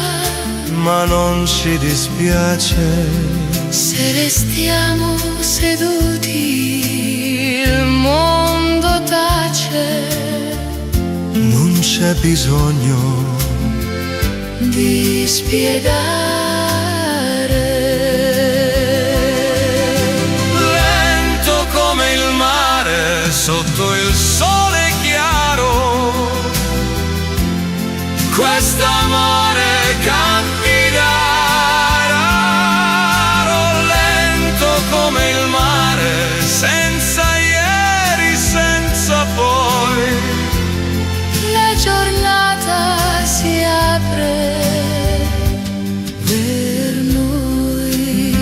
Speaker 4: Ma non ci dispiace,
Speaker 2: se restiamo seduti, il mondo tace.
Speaker 4: non c'è bisogno
Speaker 2: Di spiegare.
Speaker 4: lento come il mare sotto il sole chiaro. Quest'amore capirà raro, lento come il mare, senza ieri, senza poi.
Speaker 2: La giornata si apre per noi.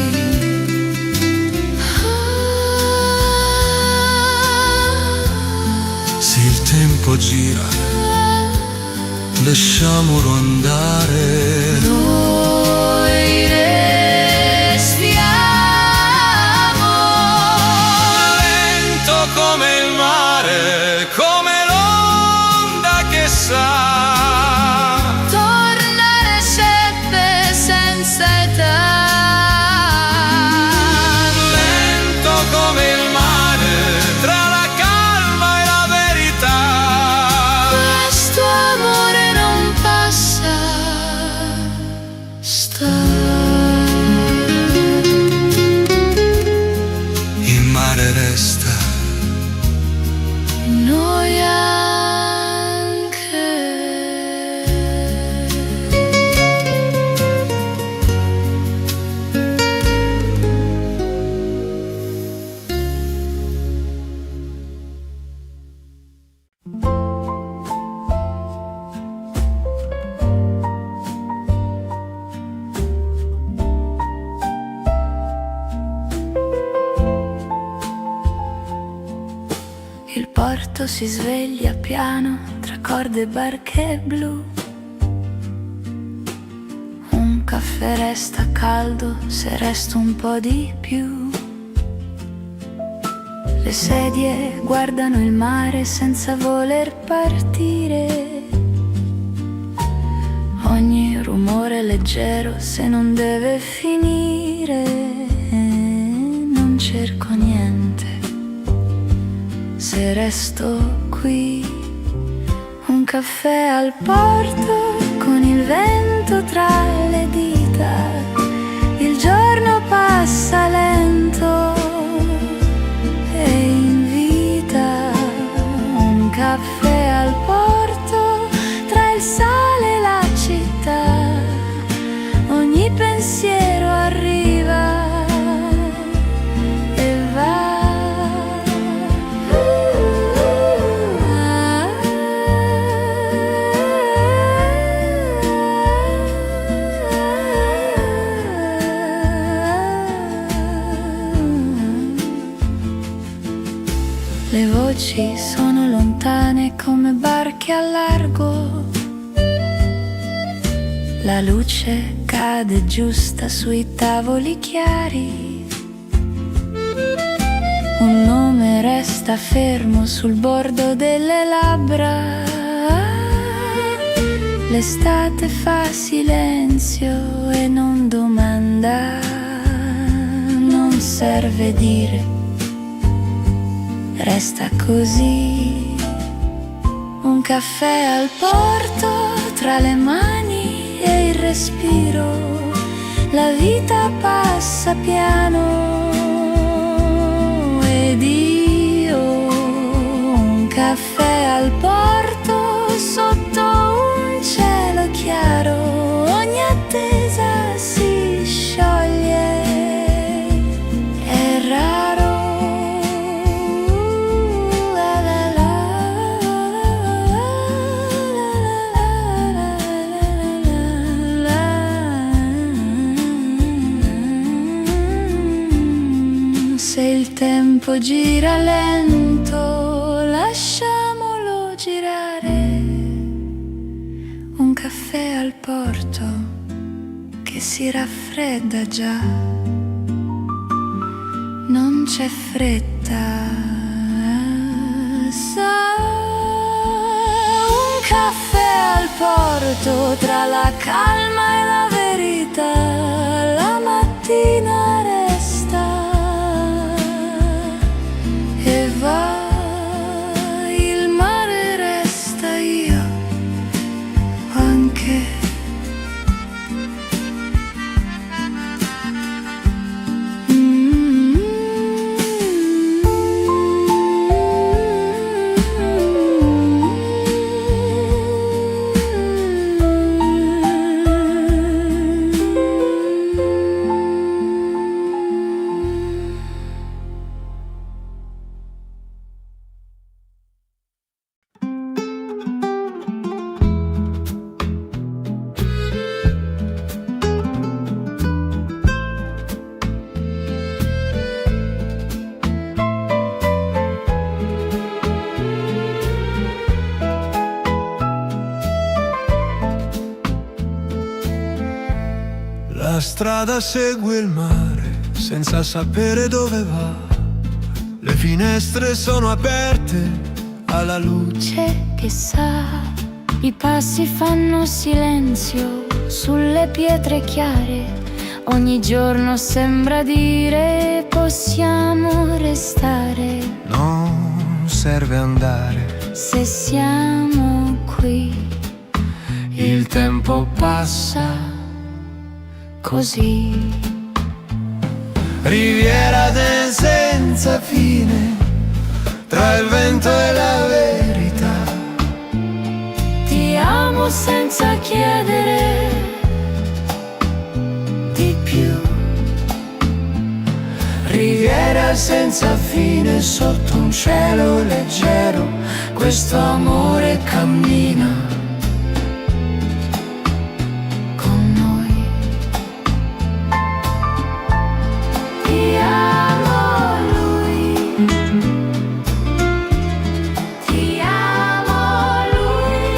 Speaker 4: Se il tempo gira, lasciamolo andare.
Speaker 2: Noi restiamo
Speaker 4: Lento come il mare, come l'onda che sa
Speaker 2: tornare sempre senza età.
Speaker 4: lento come il mare, tra la calma e la verità.
Speaker 2: Questo amore non passa, sta.
Speaker 4: Il mare resta,
Speaker 2: Noi anche. Il porto si sveglia piano tra corde e barche blu. Un caffè resta caldo se resto un po' di più. Le sedie guardano il mare senza voler partire. Ogni rumore leggero se non deve finire. Non cerco niente se resto qui. Un caffè al porto con il vento tra le dita. Il giorno passa lento e invita. Un caffè al porto tra il sale e la città. Ogni pensiero arriva e va. Le voci sono lontane come barche al largo. La luce cade giusta sui tavoli chiari. Un nome resta fermo sul bordo delle labbra. L'estate fa silenzio e non domanda. Non serve dire, resta così. Un caffè al porto tra le mani e il respiro. La vita passa piano ed io un caffè al porto sotto un cielo chiaro. Ogni attesa si scioglie, è raro. Se il tempo gira lento, lasciamolo girare. Un caffè al porto che si raffredda già. Non c'è fretta, sa. Un caffè al porto tra la calma e la verità. La mattina resta e va, il mare resta, io anche.
Speaker 5: La strada segue il mare senza sapere dove va. Le finestre sono aperte alla luce
Speaker 2: Che sa, i passi fanno silenzio sulle pietre chiare. Ogni giorno sembra dire possiamo restare.
Speaker 5: Non serve andare,
Speaker 2: Se siamo qui,
Speaker 5: il tempo passa
Speaker 2: così.
Speaker 5: Riviera del senza fine, tra il vento e la verità.
Speaker 2: Ti amo senza chiedere di più.
Speaker 5: Riviera senza fine sotto un cielo leggero. Questo amore cammina
Speaker 2: Con noi. Ti amo lui. Ti amo lui.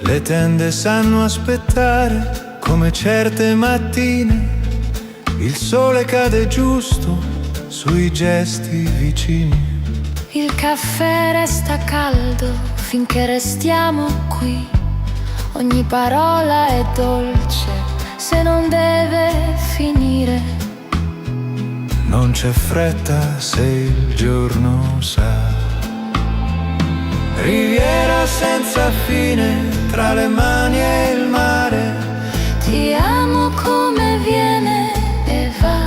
Speaker 5: Le tende sanno aspettare come certe mattine. Il sole cade giusto sui gesti vicini.
Speaker 2: Il caffè resta caldo finché restiamo qui. Ogni parola è dolce se non deve finire.
Speaker 5: Non c'è fretta se il giorno sa. Riviera senza fine tra le mani e il mare.
Speaker 2: Ti amo come viene e va.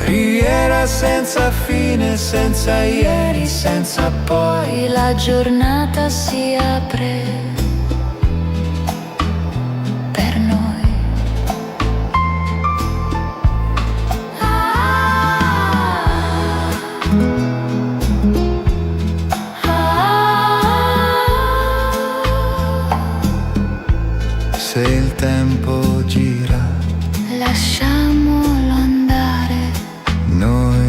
Speaker 5: Riviera senza fine, senza ieri, senza poi.
Speaker 2: Poi la giornata si apre per noi.
Speaker 5: Se il tempo gira,
Speaker 2: Lasciamolo andare.
Speaker 5: noi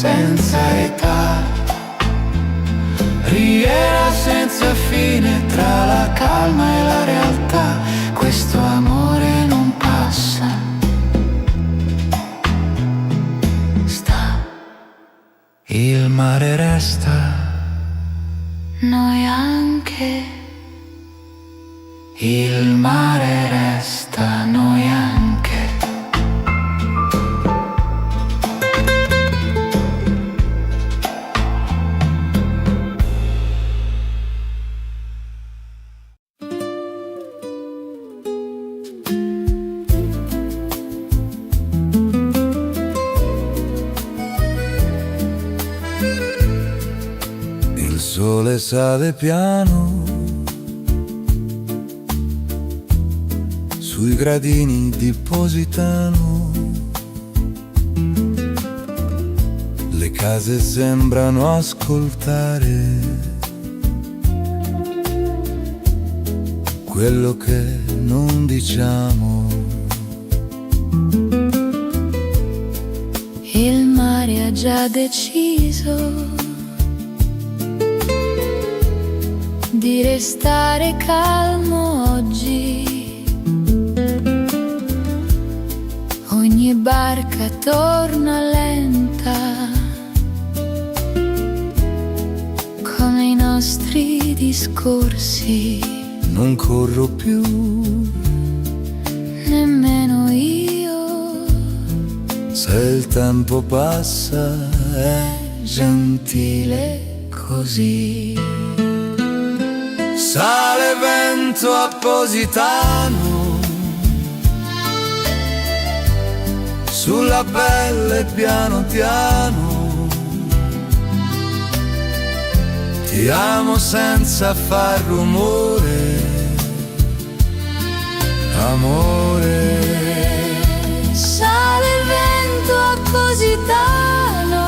Speaker 3: senza età. Riviera senza fine tra la calma e la realtà, questo amore non passa. Sta. Il mare resta,
Speaker 2: Noi anche.
Speaker 3: il mare resta, noi anche.
Speaker 5: Il sole sale piano sui gradini di Positano. Le case sembrano ascoltare quello che non diciamo.
Speaker 2: Il mare ha già deciso di restare calmo oggi. Ogni barca torna lenta, come i nostri discorsi.
Speaker 5: Non corro più,
Speaker 2: Nemmeno io.
Speaker 5: se il tempo passa è gentile così. Sale vento a Positano, sulla pelle piano piano. Ti amo senza far rumore, amore.
Speaker 2: Sale il vento a Positano,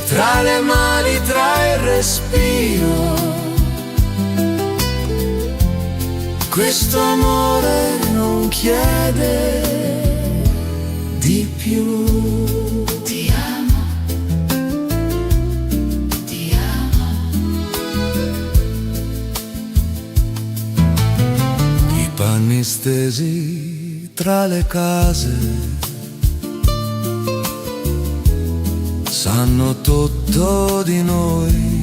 Speaker 5: Tra le mani, tra il respiro, questo amore non chiede di più.
Speaker 2: ti amo, ti amo.
Speaker 5: I panni stesi tra le case sanno tutto di noi.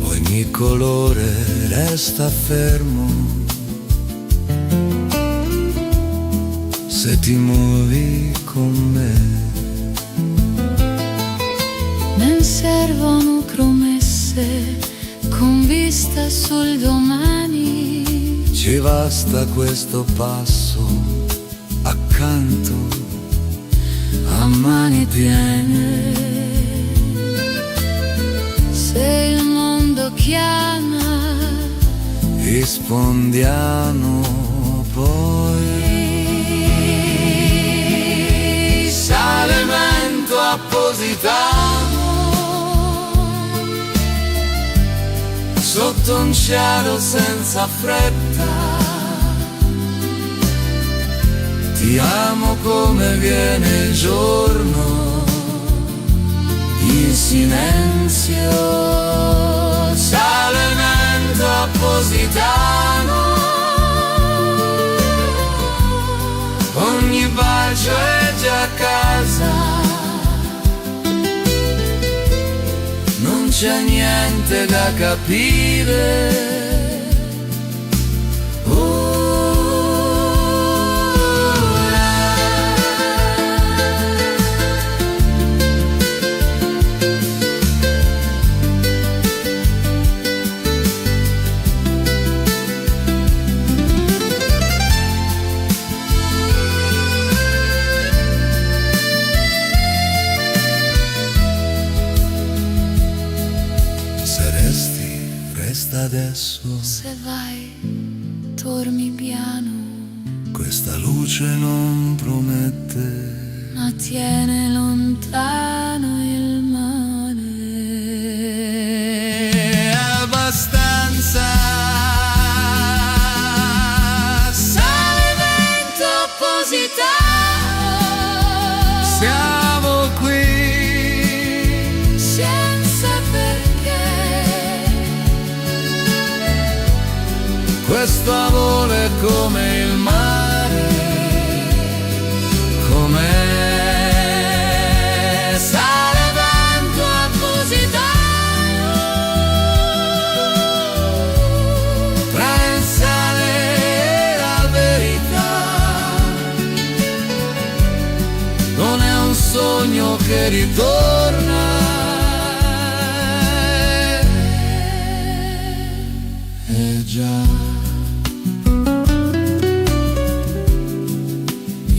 Speaker 5: Ogni colore resta fermo se ti muovi con me.
Speaker 2: Non servono promesse con vista sul domani.
Speaker 5: Ci basta questo passo accanto a mani piene.
Speaker 2: Se il mondo chiama,
Speaker 5: rispondiamo poi. Sale vento a Positano, sotto un cielo senza fretta. Ti amo come viene il giorno, in silenzio. Sale vento a Positano, ogni bacio è già casa. Non c'è niente da capire. Adesso
Speaker 2: se vai, dormi piano,
Speaker 5: questa luce non promette,
Speaker 2: ma tiene lontano il mare.
Speaker 5: Abbastanza. Sale vento a
Speaker 1: sale come il mare, come sale vento appositaio, tra il sale e la verità. Non è un sogno che ritorna, è già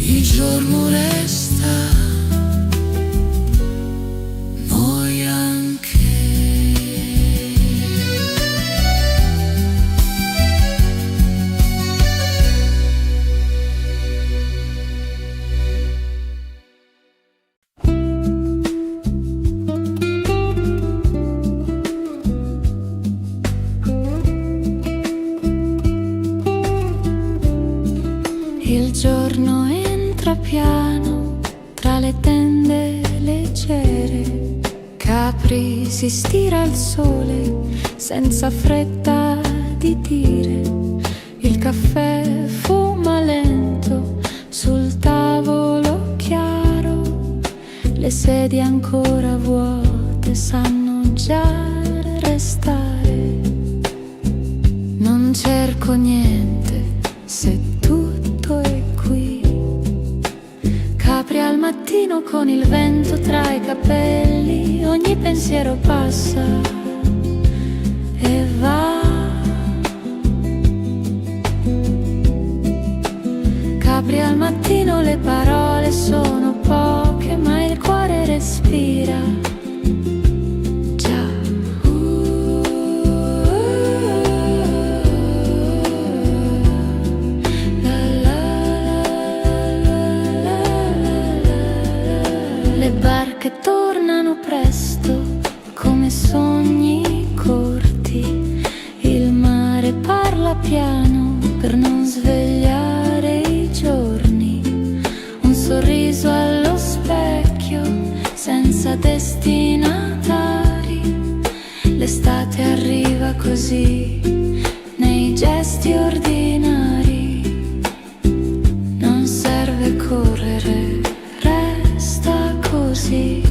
Speaker 1: il giorno resta, noi anche.
Speaker 2: Il giorno entra piano tra le tende leggere, Capri si stira al sole senza fretta di dire. Il caffè fuma lento sul tavolo chiaro, le sedie ancora vuote sanno già restare. Non cerco niente se tutto è qui. Capri al mattino con il vento tra i capelli, ogni pensiero passa e va. Capri al mattino, le parole sono poche ma il cuore respira. Già. Le barche tornano presto come sogni corti, il mare parla piano per non svegliare i giorni, un sorriso allo specchio senza destinatari, l'estate arriva così nei gesti ordinari, non serve correre, resta così.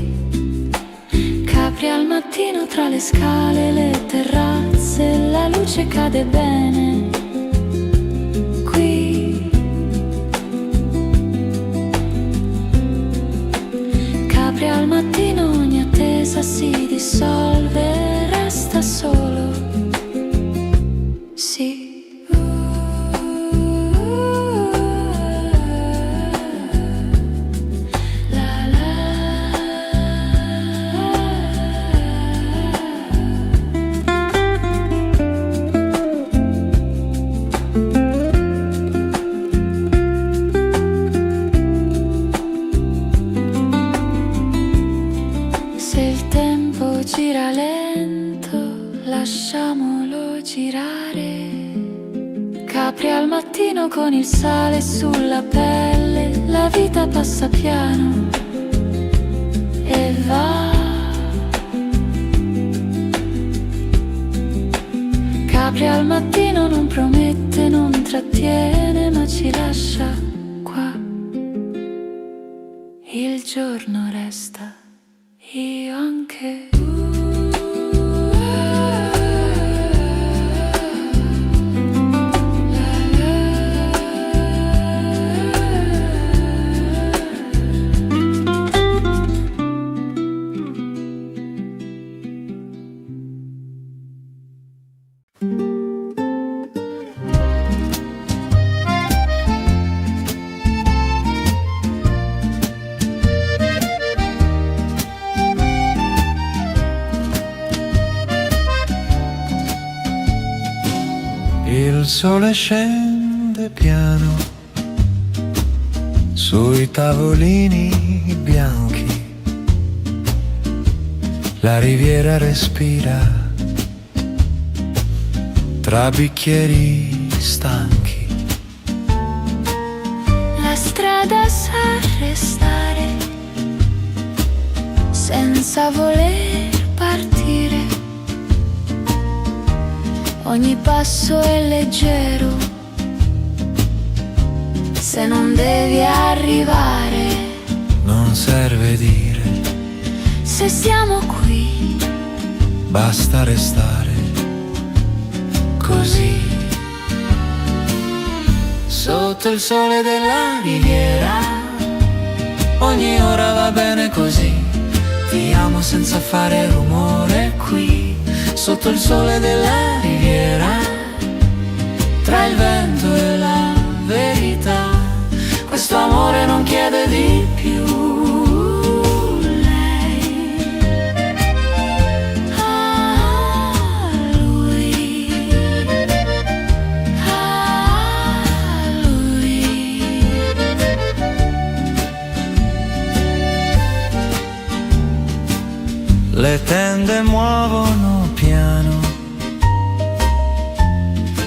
Speaker 2: Capri al mattino tra le scale e le terrazze, la luce cade bene qui. Capri al mattino, ogni attesa si dissolve, resta solo, sì. Se il tempo gira lento, lasciamolo girare. Capri al mattino con il sale sulla pelle, la vita passa piano e va. Capri al mattino non promette, non trattiene, ma ci lascia qua. Il giorno resta, io anche.
Speaker 5: Il sole scende piano sui tavolini bianchi, la riviera respira tra bicchieri stanchi.
Speaker 2: La strada sa restare senza voler partire. Ogni passo è leggero se non devi arrivare.
Speaker 1: Non serve dire,
Speaker 2: Se siamo qui,
Speaker 1: basta restare così. Sotto il sole della riviera, ogni ora va bene così. Ti amo senza fare rumore qui. Sotto il sole della riviera, tra il vento e la verità, questo amore non chiede di più. Le tende muovono piano,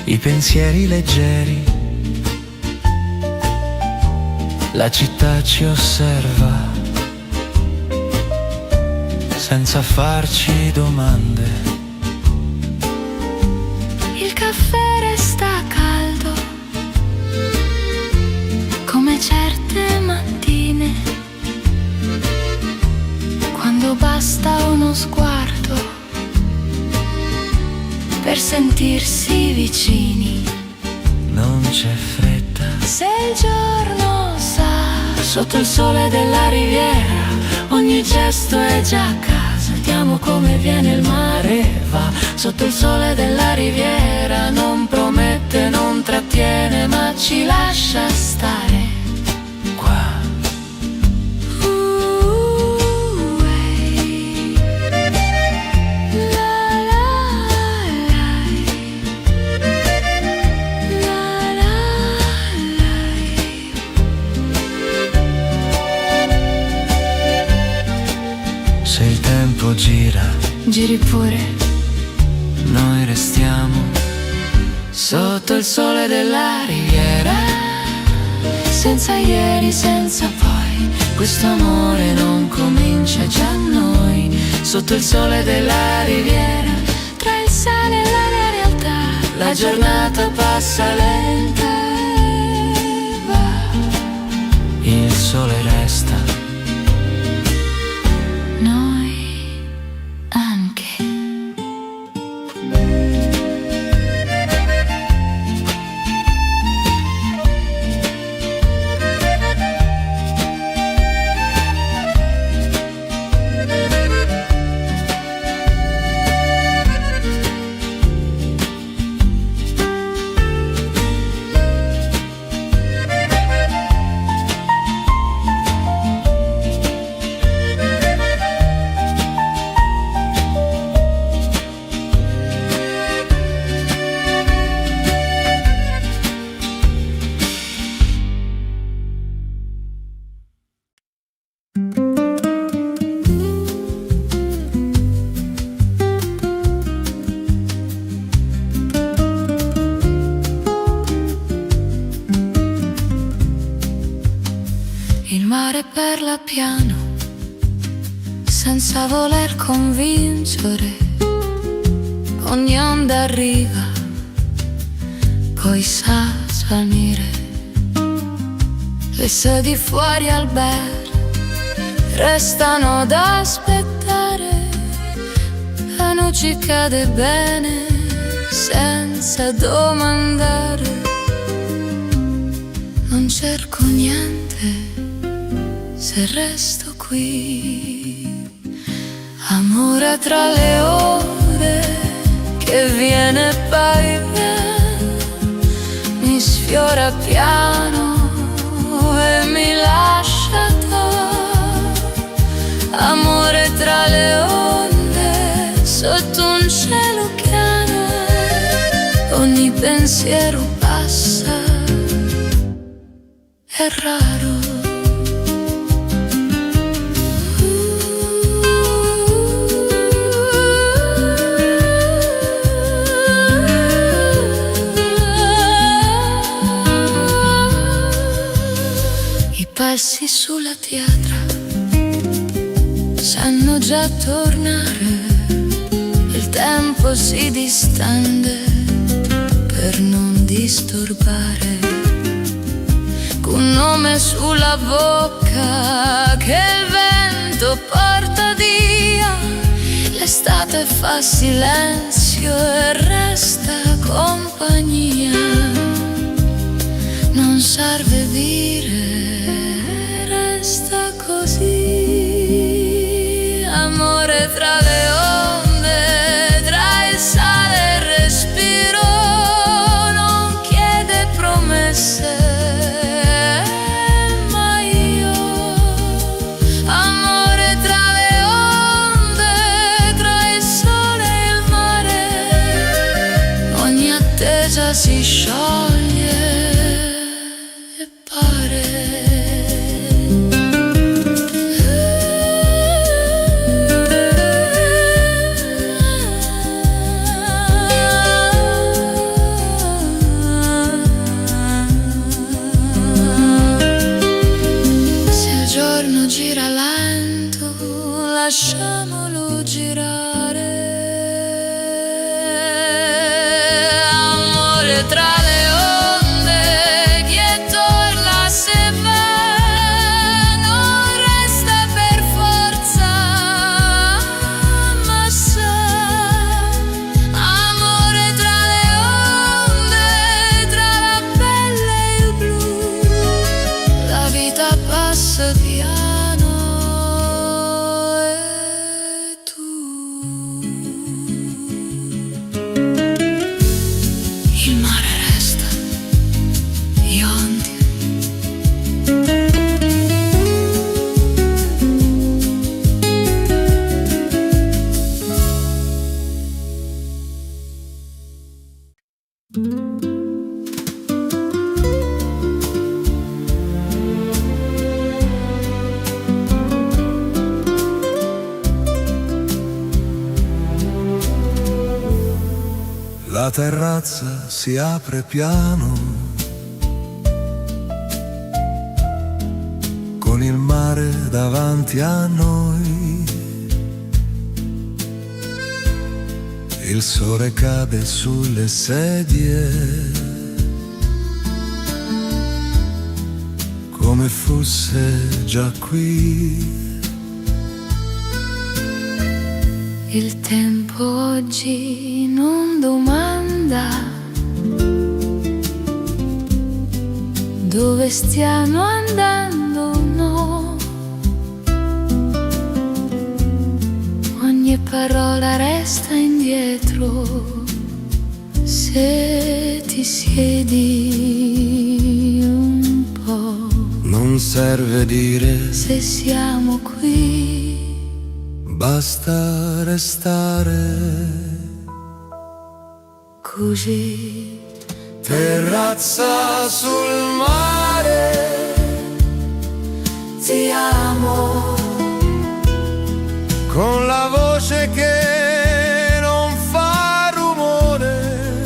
Speaker 1: i pensieri leggeri, la città ci osserva senza farci domande.
Speaker 2: Il caffè resta caldo come certe mattine, quando basta uno sguardo per sentirsi vicini.
Speaker 1: Non c'è fretta,
Speaker 2: Se il giorno sa,
Speaker 1: sotto il sole della riviera, ogni gesto è già a casa. Ti amo come viene il mare e va. Sotto il sole della riviera, non promette, non trattiene, ma ci lascia stare qua. Se il tempo gira,
Speaker 2: giri pure,
Speaker 1: noi restiamo sotto il sole della riviera, senza ieri, senza poi. Questo amore non comincia già a noi. Sotto il sole della riviera,
Speaker 2: tra il sale e la realtà,
Speaker 1: la giornata passa lenta e va. Il sole resta,
Speaker 2: noi anche. Il mare parla piano, senza voler convincere. Ogni onda arriva, poi sa svanire. Le sedie fuori al bar restano ad aspettare. La noce cade bene, senza domandare. Non cerco niente se resto qui. Amore tra le ore che viene e poi viene, mi sfiora piano e mi lascia torto. Amore tra le onde sotto un cielo chiaro, ogni pensiero passa, è raro. Passi sulla pietra sanno già tornare, il tempo si distende per non disturbare un nome sulla bocca che il vento porta via. L'estate fa silenzio e resta compagnia. Non serve dire, resta così. Amore tra le onde, tra il sale e il respiro, non chiede promesse. Si scioglie e pare. Se il giorno gira lento, lasciamolo girare. Tra le onde, chi torna se va, non resta per forza, ma sa. Amore tra le onde, tra la pelle e il blu, la vita passa piano e tu. Il mare resta, io ondi.
Speaker 5: La terrazza si apre piano, con il mare davanti a noi. Il sole cade sulle sedie, come fosse già qui.
Speaker 2: Il tempo oggi non domanda dove stiamo andando, no. Ogni parola resta indietro se ti siedi un po'.
Speaker 5: Non serve dire
Speaker 2: se siamo qui,
Speaker 5: basta restare
Speaker 2: così.
Speaker 5: Terrazza sul mare,
Speaker 2: Ti amo,
Speaker 5: con la voce che non fa rumore.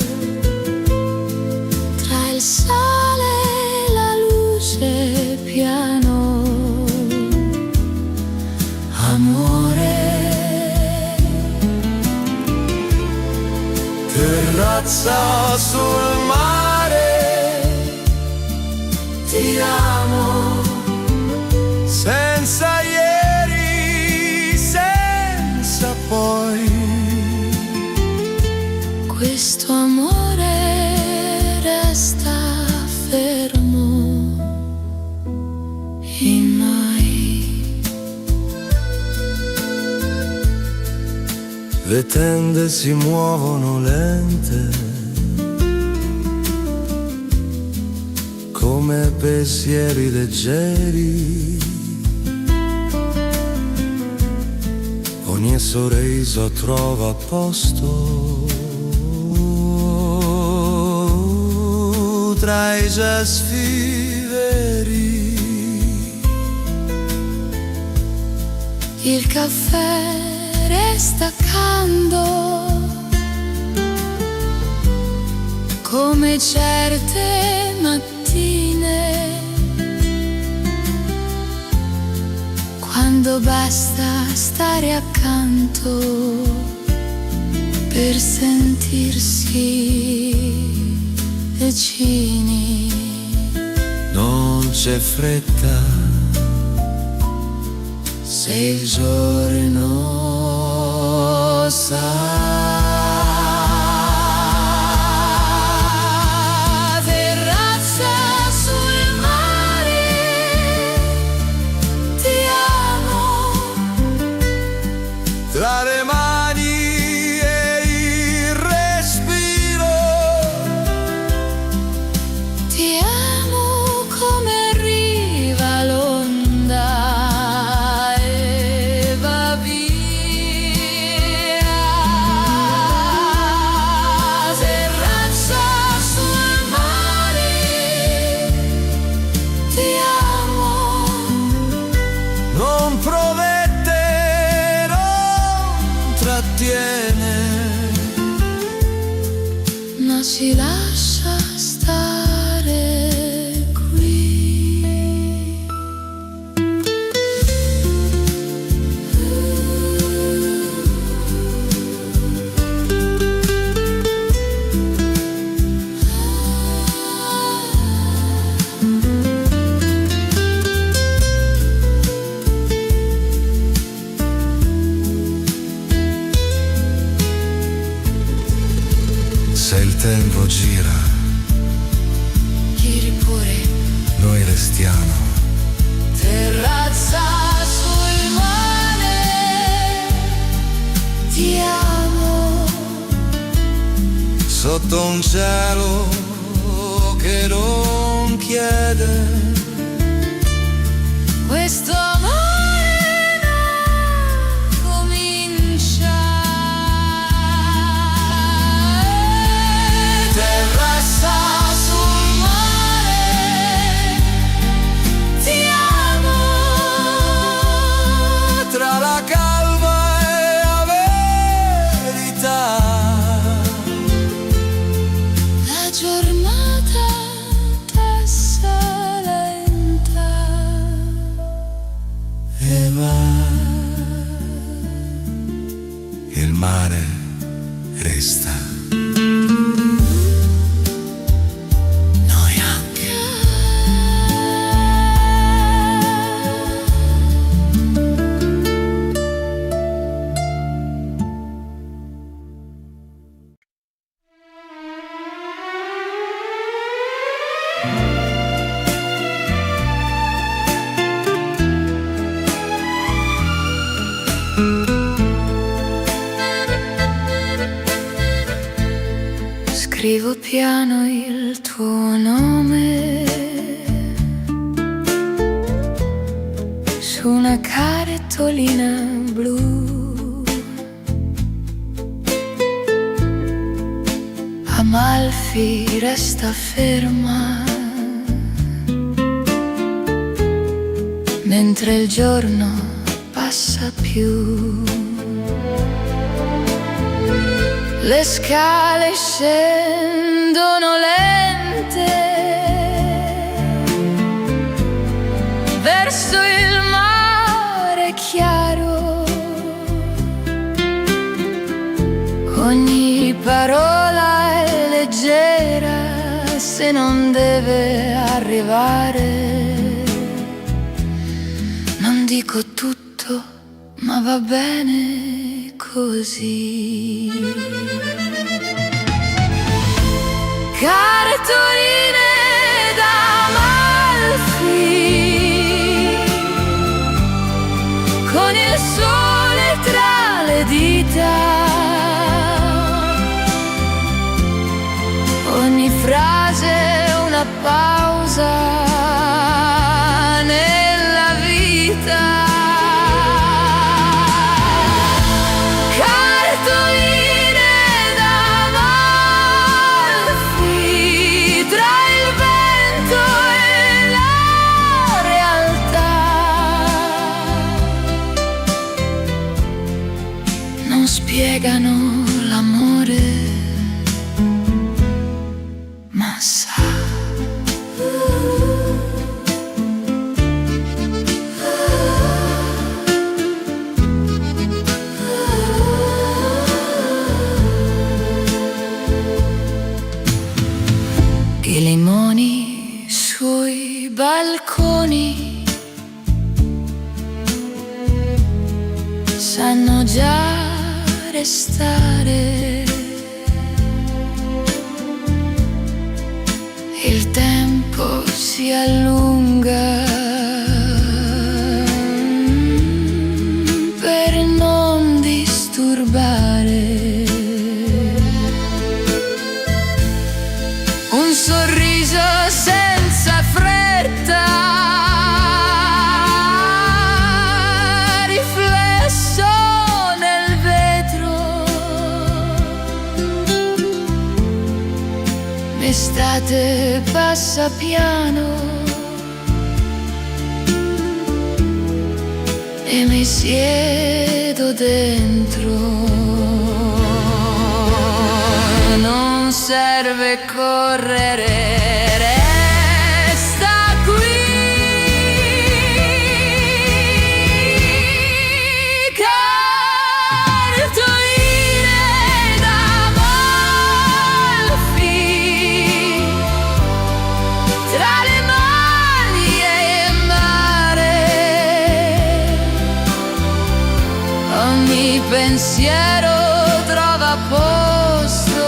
Speaker 2: tra il sale e la luce piano. Amore,
Speaker 5: Terrazza sul mare,
Speaker 2: ti amo,
Speaker 5: senza ieri, senza poi.
Speaker 2: questo amore resta fermo in noi.
Speaker 5: Le tende si muovono lente, come pensieri leggeri. Ogni sorriso trova posto tra i gesti veri.
Speaker 2: Il caffè resta accanto, come certe mattine, quando basta stare accanto per sentirsi vicini.
Speaker 5: Non
Speaker 1: c'è fretta, se il giorno sa, terrazza sul mare, ti amo,
Speaker 5: tra le mani e il respiro,
Speaker 2: ti amo come arriva l'onda e va via. Terrazza sul mare, ti amo.
Speaker 5: non promette, non trattiene,
Speaker 2: Ma ci lascia stare qui.
Speaker 5: se il tempo gira,
Speaker 2: Giri pure.
Speaker 5: noi restiamo.
Speaker 2: Terrazza sul mare, ti amo.
Speaker 5: Sotto un cielo che non chiede,
Speaker 2: Questo amore non comincia. Terrazza sul mare, ti amo.
Speaker 5: tra la calma e la verità,
Speaker 2: La giornata passa lenta
Speaker 5: e va, il mare resta.
Speaker 2: noi anche. Scrivo piano il tuo nome su una cartolina blu. Amalfi resta ferma mentre il giorno passa più. Le scale scendono lente verso il mare chiaro. Ogni parola è leggera se non deve arrivare. Non dico tutto, ma va bene così. Cartoline d'Amalfi, con il sole tra le dita. Ogni frase è una pausa nella vita. Cartoline d'Amalfi, tra il suoi balconi sanno già restare. Il tempo si allunga per non disturbare. Un sorriso senza fretta, riflesso nel vetro. L'estate passa piano e mi siedo dentro. Non serve correre, resta qui. Cartoline d'Amalfi, tra le maglie e il mare. Ogni pensiero trova posto.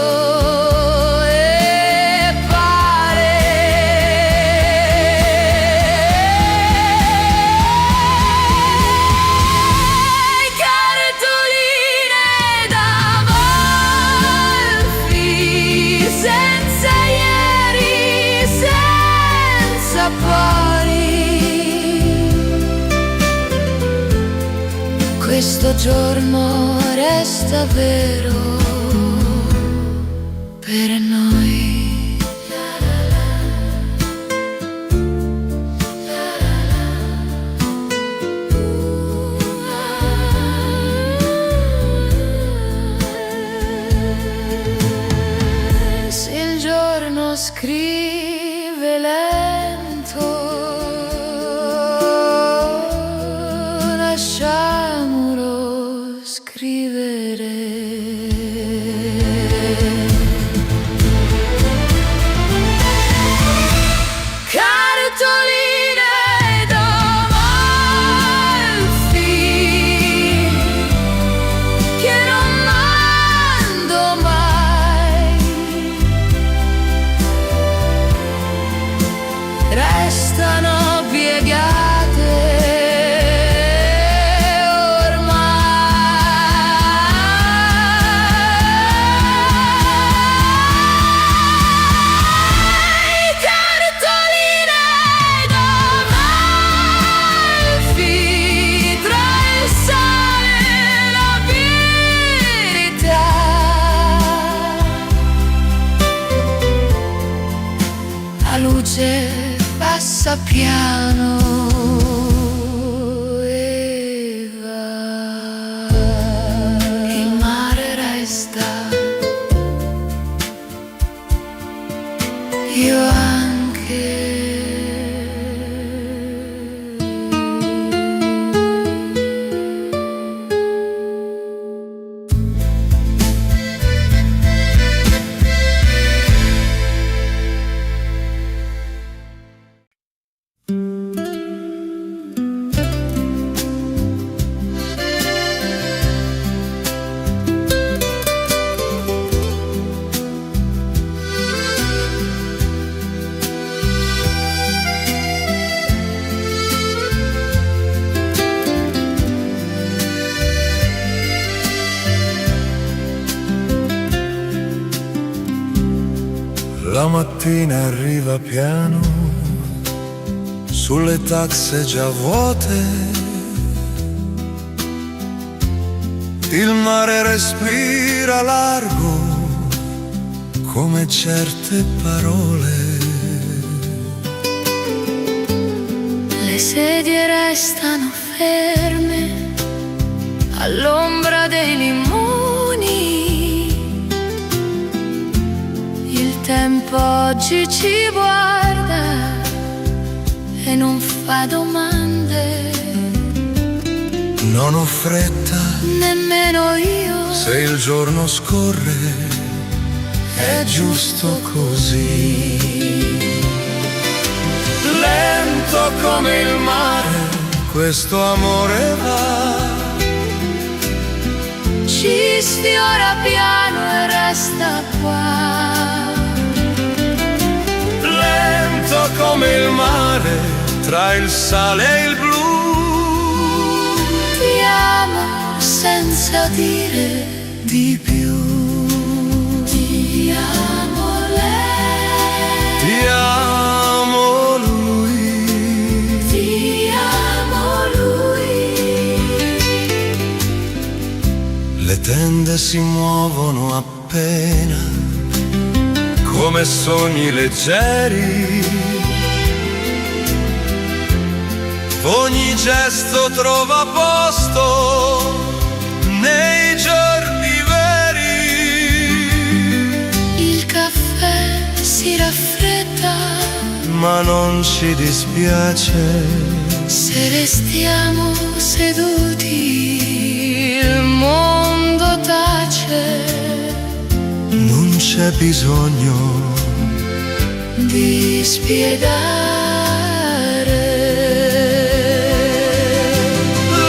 Speaker 2: Questo giorno resta vero per noi. Se il giorno scrive lento, lasciamolo scrivere. Cartoline d'Amalfi che non mando mai, restano piegate ormai. Cartoline d'Amalfi, tra il sale e la verità. La luce passa piano e va. Il mare resta, io anche.
Speaker 5: La mattina arriva piano sulle tasse già vuote. Il mare respira largo come certe parole.
Speaker 2: Le sedie restano ferme all'ombra dei limoni. Il tempo oggi ci guarda e non fa domande.
Speaker 5: Non ho fretta,
Speaker 2: Nemmeno io.
Speaker 5: se il giorno scorre è giusto così. come il mare, questo amore va.
Speaker 2: Ci sfiora piano e resta qua.
Speaker 5: Lento come il mare, tra il sale e il blu.
Speaker 2: Ti amo senza dire
Speaker 5: Di più.
Speaker 2: ti amo lei.
Speaker 5: Ti amo lui.
Speaker 2: Ti amo lui.
Speaker 5: Le tende si muovono appena, come sogni leggeri. Ogni gesto trova posto nei giorni veri.
Speaker 2: Il caffè si raffredda
Speaker 5: Ma non ci dispiace,
Speaker 2: se restiamo seduti. Il mondo tace
Speaker 5: non c'è bisogno
Speaker 2: di spiegare.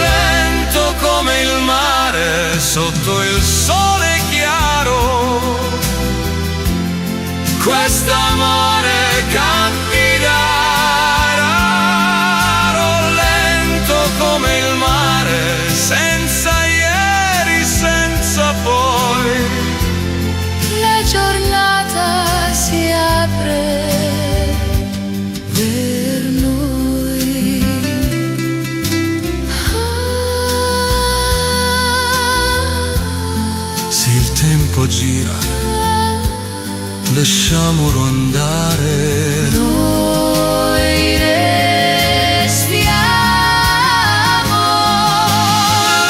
Speaker 5: lento come il mare sotto il sole chiaro. Quest'amore capirà raro, lento come il mare, senza ieri, senza poi.
Speaker 2: La giornata si apre per noi.
Speaker 5: Se il tempo gira, lasciamolo andare.
Speaker 2: Noi restiamo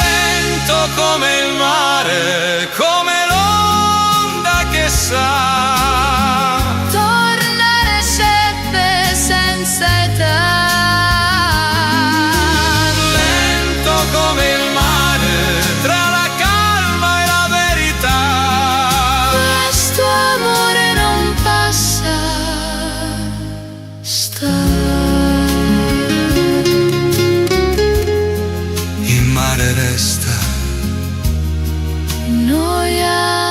Speaker 5: Lento come il mare, come l'onda che sa
Speaker 2: tornare sempre senza età.
Speaker 5: lento come il mare, tra la calma e la verità.
Speaker 2: Questo amore non passa, sta.
Speaker 5: Il mare resta,
Speaker 2: Noi anche.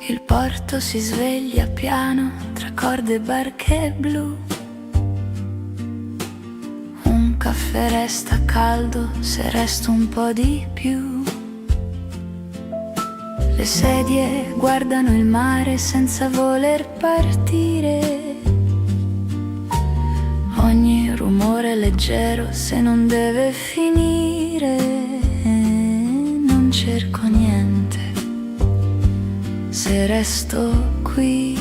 Speaker 2: Il porto si sveglia piano tra corde e barche blu. Un caffè resta caldo se resto un po' di più. Le sedie guardano il mare senza voler partire. Ogni rumore è leggero se non deve finire. Non cerco niente se resto qui.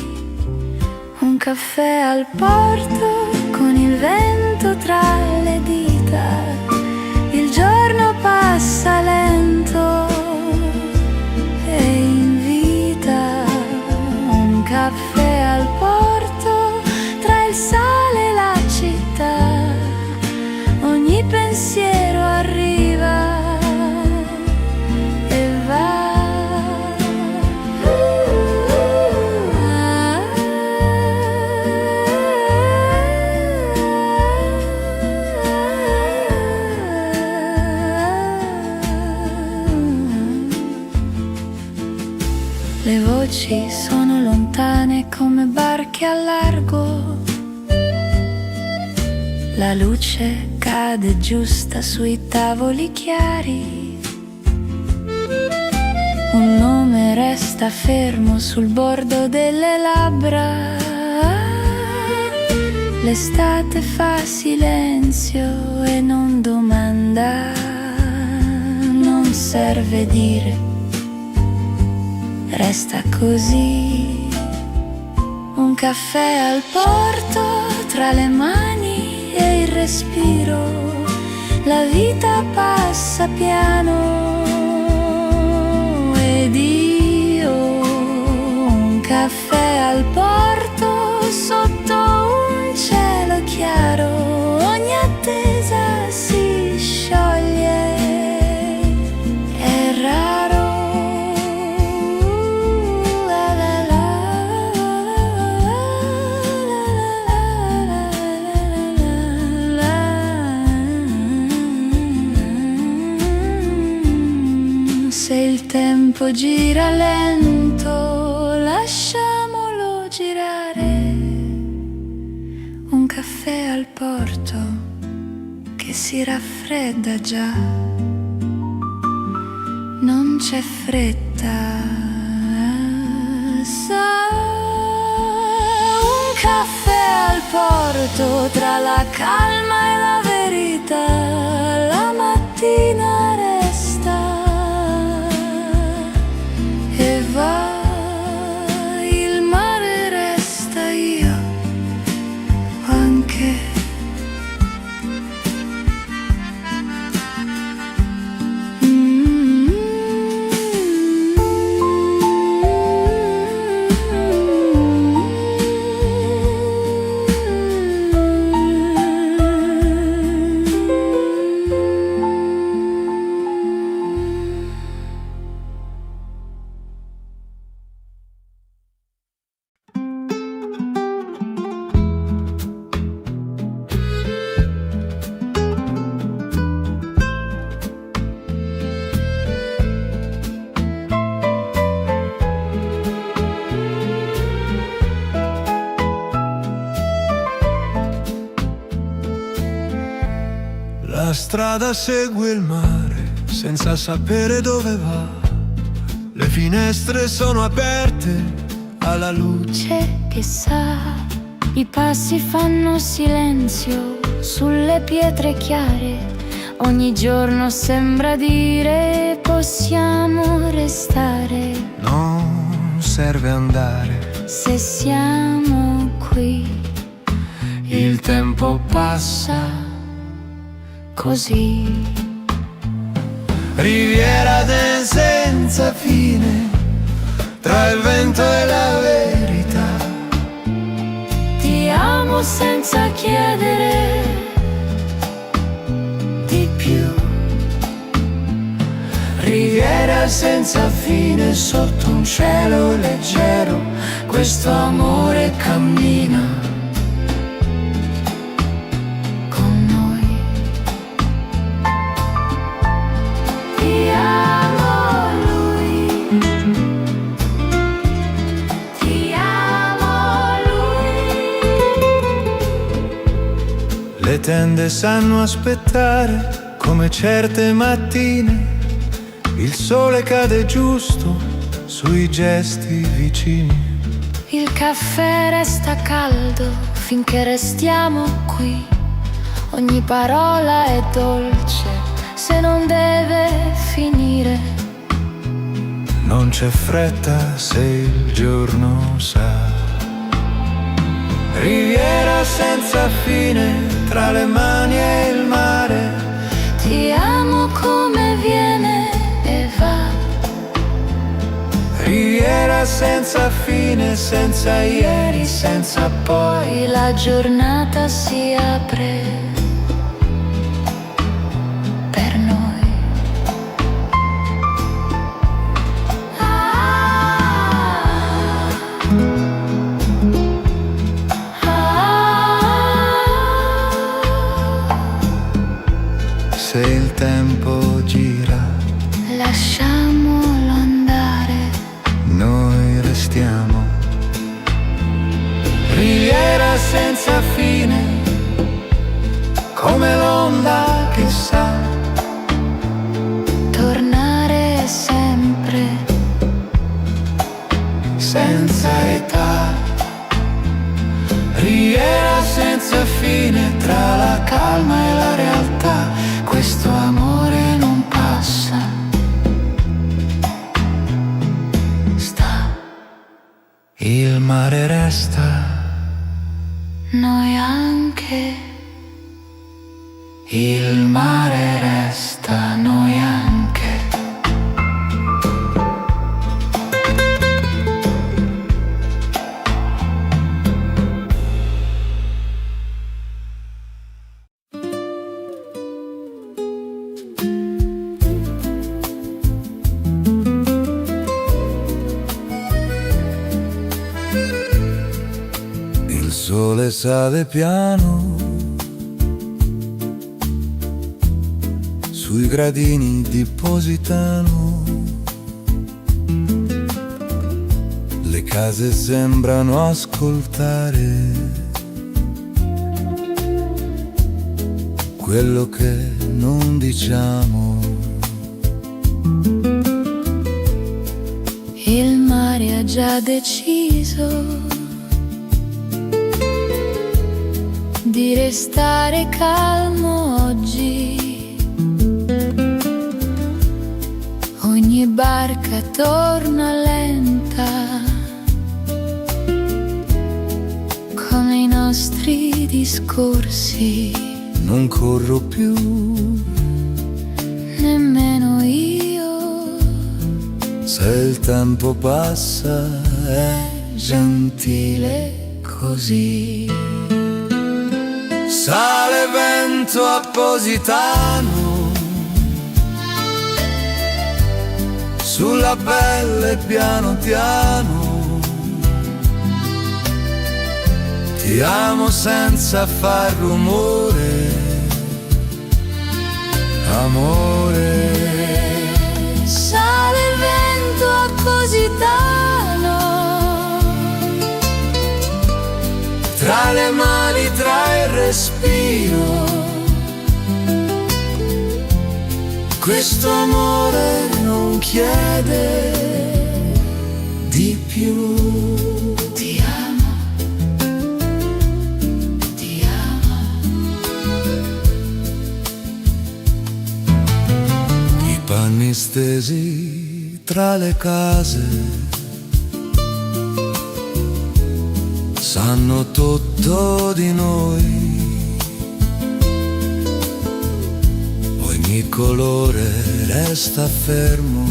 Speaker 2: Un caffè al porto con il vento tra le dita. Il giorno passa lento e invita. Un caffè al porto tra il sale e la città. Ogni pensiero arriva e va. Le voci sono lontane come barche al largo. La luce cade giusta sui tavoli chiari. Un nome resta fermo sul bordo delle labbra. L'estate fa silenzio e non domanda. Non serve dire, resta così. Un caffè al porto tra le mani e il respiro. La vita passa piano ed io un caffè al porto sotto un cielo chiaro, ogni attesa si scioglie, è raro. La la la, se il tempo gira lento, lasciamolo girare. Un caffè al porto che si raffredda già, non c'è fretta, sa. Un caffè al porto tra la calma e la verità, la mattina resta e va, il mare resta, io anche.
Speaker 5: La strada segue il mare senza sapere dove va. Le finestre sono aperte alla luce
Speaker 2: Che sa, i passi fanno silenzio sulle pietre chiare. Ogni giorno sembra dire possiamo restare
Speaker 5: non serve andare.
Speaker 2: se siamo qui.
Speaker 1: Il tempo passa così.
Speaker 5: Riviera del senza fine, tra il vento e la verità.
Speaker 2: Ti amo senza chiedere di più.
Speaker 1: Riviera senza fine sotto un cielo leggero, questo amore cammina
Speaker 2: Con noi. Ti amo lui. Ti amo lui.
Speaker 5: Le tende sanno aspettare come certe mattine. Il sole cade giusto sui gesti vicini.
Speaker 2: Il caffè resta caldo finché restiamo qui. Ogni parola è dolce se non deve finire.
Speaker 5: Non c'è fretta se il giorno sa. Riviera senza fine tra le mani e il mare.
Speaker 2: Ti amo come viene e va.
Speaker 5: Riviera senza fine, senza ieri, senza poi.
Speaker 2: Poi la giornata si apre per noi.
Speaker 5: Se il tempo gira,
Speaker 2: Lasciamolo andare.
Speaker 5: noi restiamo. Riviera senza fine, come l'onda che sa
Speaker 2: Tornare sempre.
Speaker 5: senza età. Riviera senza fine tra la calma e la realtà. Questo amore non passa. Sta. Il mare resta.
Speaker 2: Noi anche.
Speaker 5: Il mare resta. Noi
Speaker 6: sole sale piano sui gradini di Positano. Le case sembrano ascoltare quello che non diciamo.
Speaker 2: Il mare ha già deciso di restare calmo oggi. Ogni barca torna lenta come i nostri discorsi.
Speaker 6: Non corro più,
Speaker 2: nemmeno io.
Speaker 6: se il tempo passa è gentile così. Sale vento a Positano, sulla pelle piano piano. Ti amo senza far rumore, amore.
Speaker 2: Sale il vento a Positano,
Speaker 6: Tra le mani, tra il respiro, questo amore non chiede di più.
Speaker 2: ti amo, ti amo.
Speaker 6: I panni stesi tra le case sanno tutto di noi. Ogni colore resta fermo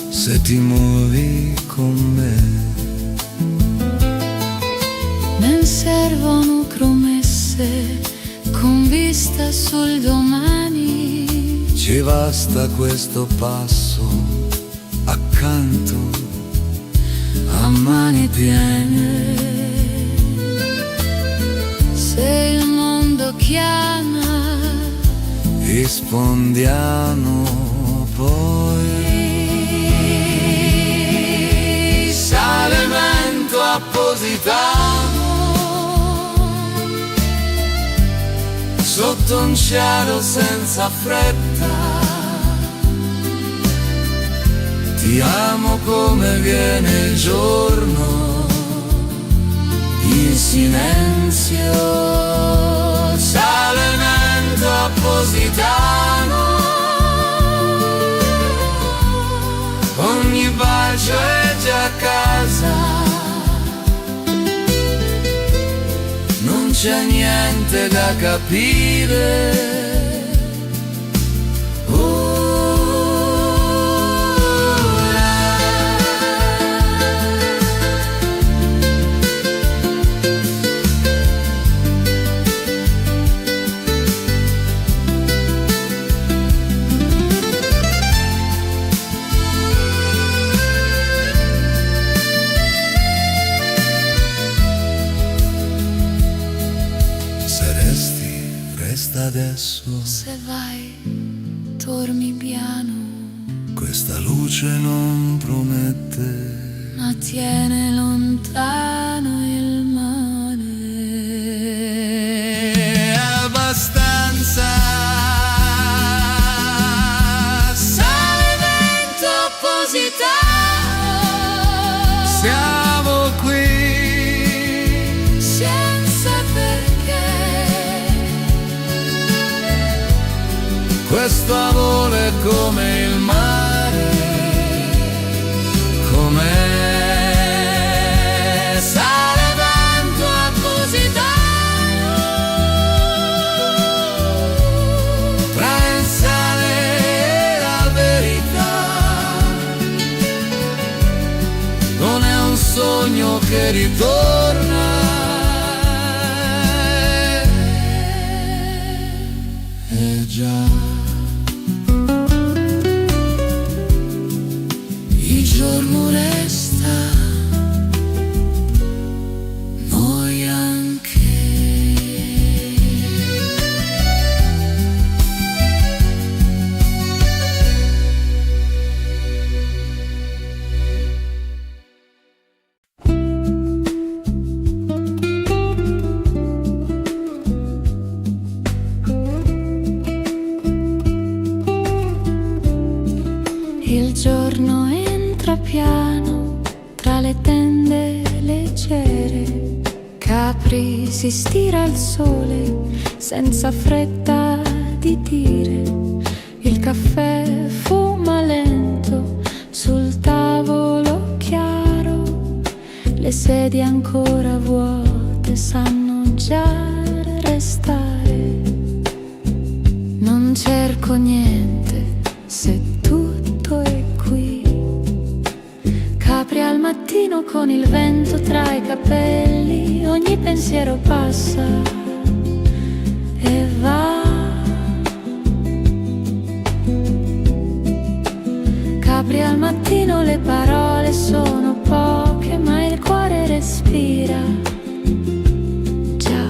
Speaker 6: se ti muovi con me.
Speaker 2: Non servono promesse con vista sul domani.
Speaker 6: Ci basta questo passo accanto a mani piene.
Speaker 2: Se il mondo chiama,
Speaker 6: rispondiamo poi. Sale vento a Positano, sotto un cielo senza fretta. Ti amo come viene il giorno, in silenzio. Sale vento a Positano, ogni bacio è già casa. Non c'è niente da capire. Resta adesso,
Speaker 2: se vai, dormi piano,
Speaker 6: questa luce non promette,
Speaker 2: ma tiene lontano il mare.
Speaker 6: è abbastanza.
Speaker 2: Sale vento a Positano,
Speaker 6: Siamo qui,
Speaker 2: senza perché.
Speaker 6: questo amore è come il mare, com'è.
Speaker 2: Sale vento a Positano,
Speaker 6: Tra il sale e la verità, non è un sogno che ritorna. È già
Speaker 2: il giorno resta apri, si stira il sole senza fretta di dire. Il caffè fuma lento sul tavolo chiaro, le sedie ancora vuote sanno già restare. Non cerco niente se tutto è qui. Capri al mattino con il vento tra i capelli, ogni pensiero passa e va. Capri al mattino, le parole sono poche ma il cuore respira. Già.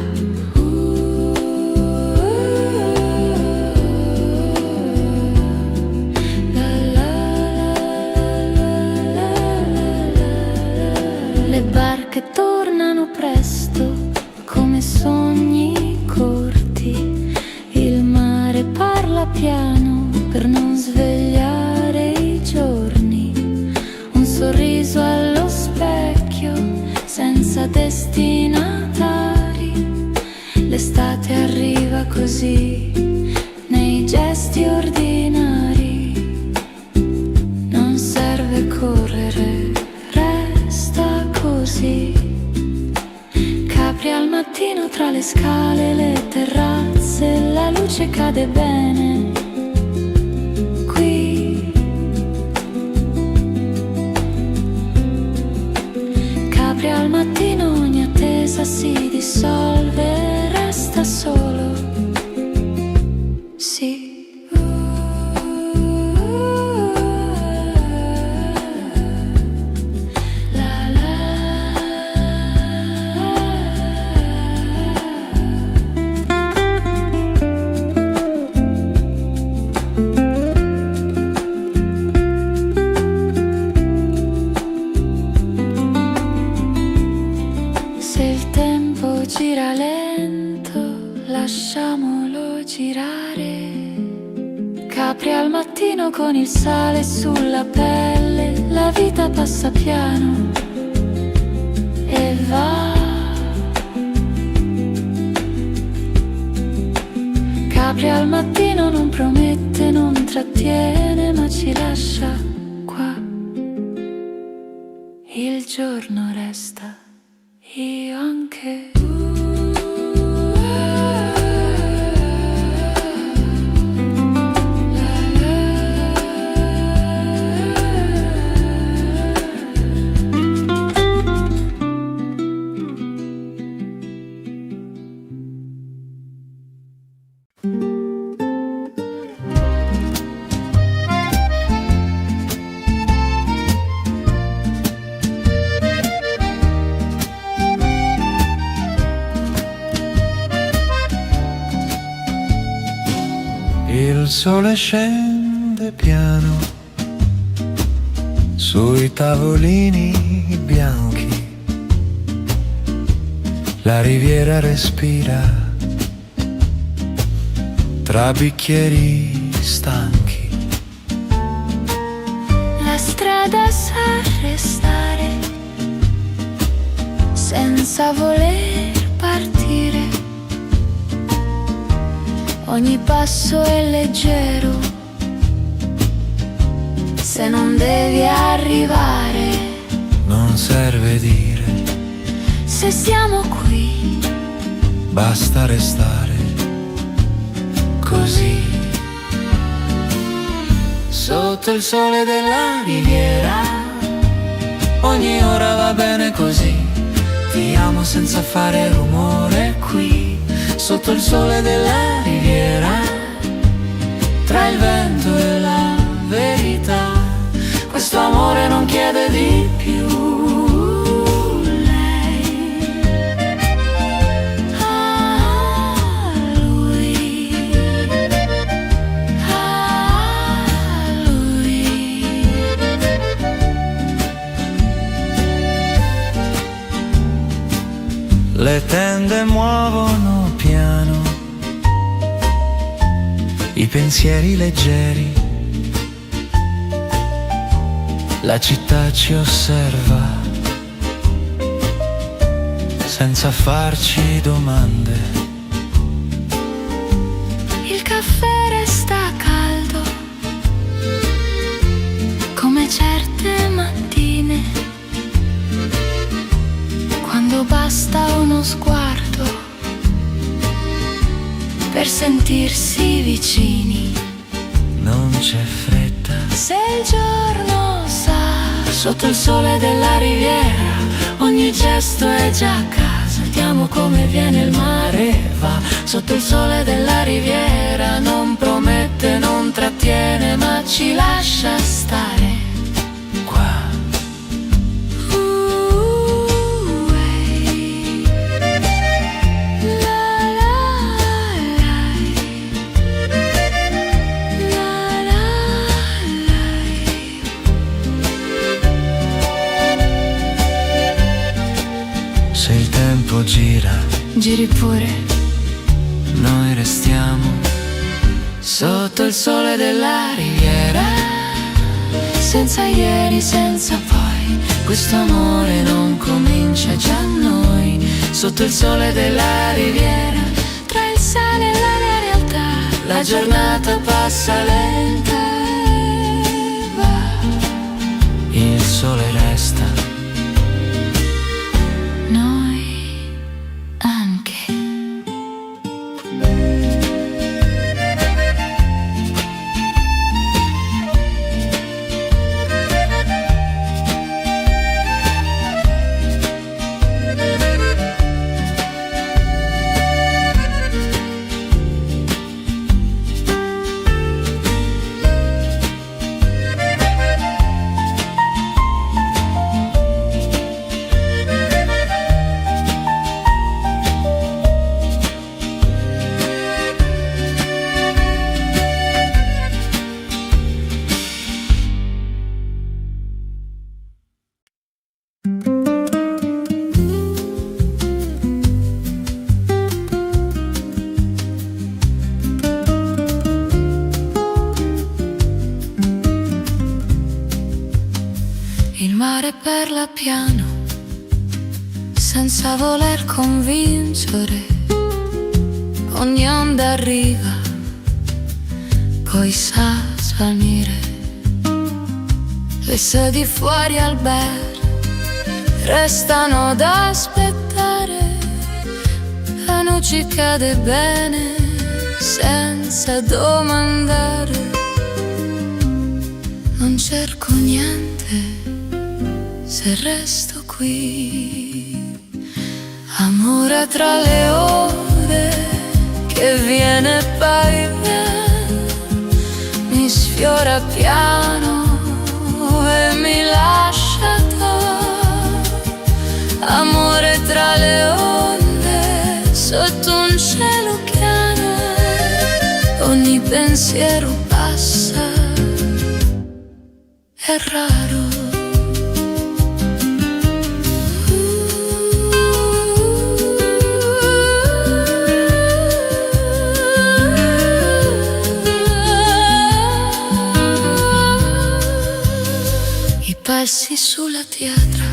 Speaker 2: Le barche tornano presto come sogni corti. Il mare parla piano per non svegliare i giorni. Un sorriso allo specchio senza destinatari. L'estate arriva così nei gesti ordinari. Non serve correre, resta così. Capri al mattino tra le scale e le terrazze, la luce cade bene qui. Capri al mattino, ogni attesa si dissolve, resta solo, sì. Gira lento, lasciamolo girare. Capri al mattino con il sale sulla pelle, la vita passa piano e va. Capri al mattino non promette, non trattiene, ma ci lascia qua. Il giorno resta, io anche.
Speaker 1: Il sole scende piano sui tavolini bianchi, la riviera respira tra bicchieri stanchi.
Speaker 2: La strada sa restare senza voler partire. Ogni passo è leggero se non devi arrivare.
Speaker 1: Non serve dire,
Speaker 2: se siamo qui,
Speaker 1: basta restare così. Sotto il sole della riviera, ogni ora va bene così. Ti amo senza fare rumore qui. Sotto il sole della riviera, tra il vento e la verità, questo amore non chiede di più. Lei, lui, lui. Le tende muovono piano, i pensieri leggeri, la città ci osserva senza farci domande.
Speaker 2: Il caffè resta caldo, come certe mattine, quando basta uno sguardo per sentirsi vicini.
Speaker 1: Non c'è fretta
Speaker 2: Se il giorno sa,
Speaker 1: sotto il sole della riviera, ogni gesto è già a casa. Vediamo come viene il mare, va sotto il sole della riviera. Non promette, non trattiene, ma ci lascia stare qua. Se il tempo gira,
Speaker 2: giri pure,
Speaker 1: noi restiamo sotto il sole della riviera, senza ieri, senza poi. Questo amore non comincia già a noi. Sotto il sole della riviera,
Speaker 2: tra il sale e la realtà,
Speaker 1: la giornata passa lenta e va. Il sole resta,
Speaker 2: noi anche. Il mare parla piano, senza voler convincere. Ogni onda arriva, poi sa salire. Le sedi fuori al bar restano ad aspettare. La noce cade bene, senza domandare. Non cerco niente se resto qui. Amore tra le ore che viene e poi viene, mi sfiora piano e mi lascia torto. Amore tra le onde sotto un cielo chiaro, ogni pensiero passa, è raro. Passi sulla pietra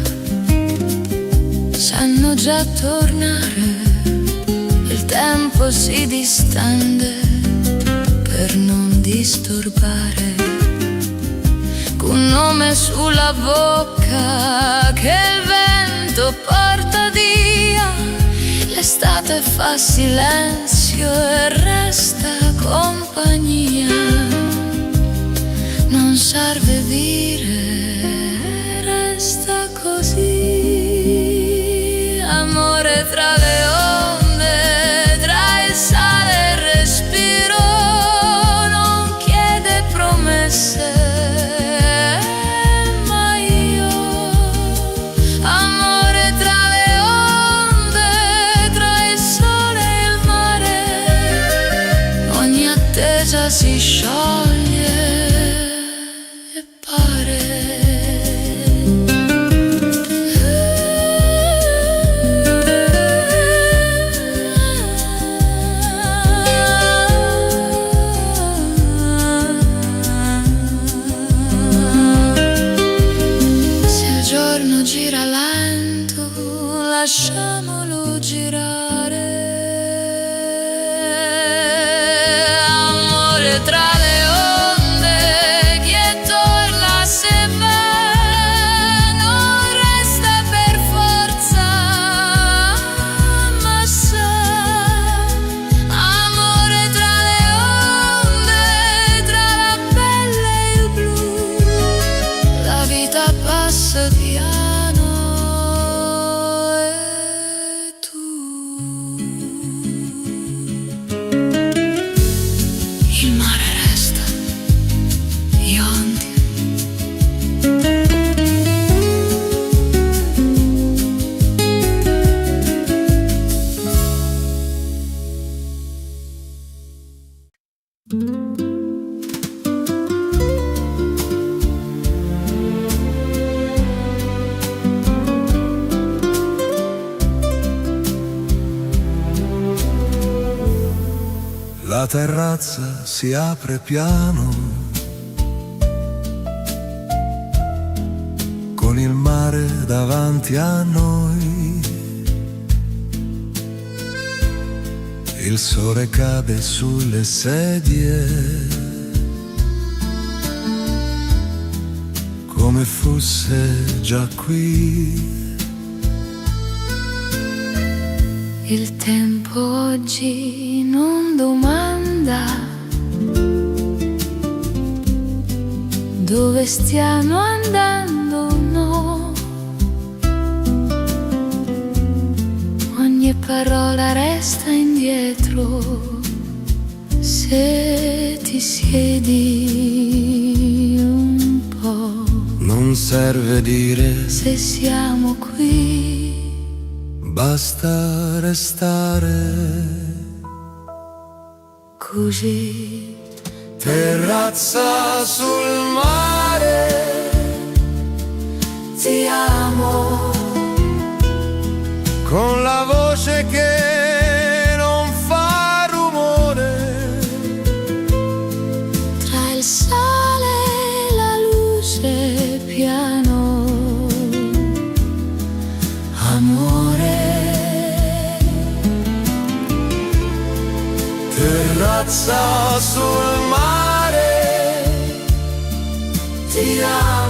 Speaker 2: sanno già tornare. Il tempo si distende per non disturbare. Un nome sulla bocca che il vento porta via. L'estate fa silenzio e resta compagnia. Non serve dire, resta così. Amore tra le onde, tra il sale e il respiro, non chiede promesse, ma io. Amore tra le onde, tra il sole e il mare, ogni attesa si scioglie e pare. Gira lento, lasciamolo
Speaker 6: La terrazza si apre piano, con il mare davanti a noi. Il sole cade sulle sedie, come fosse già qui.
Speaker 2: Il tempo oggi non domanda dove stiamo andando, no. Ogni parola resta indietro se ti siedi un po'.
Speaker 6: Non serve dire
Speaker 2: se siamo qui,
Speaker 6: basta restare
Speaker 2: così.
Speaker 6: Terrazza sul mare,
Speaker 2: Ti amo,
Speaker 6: con la voce che non fa rumore.
Speaker 2: tra il sale e la luce piano, amore.
Speaker 6: Terrazza sul mare,
Speaker 2: Ti amo.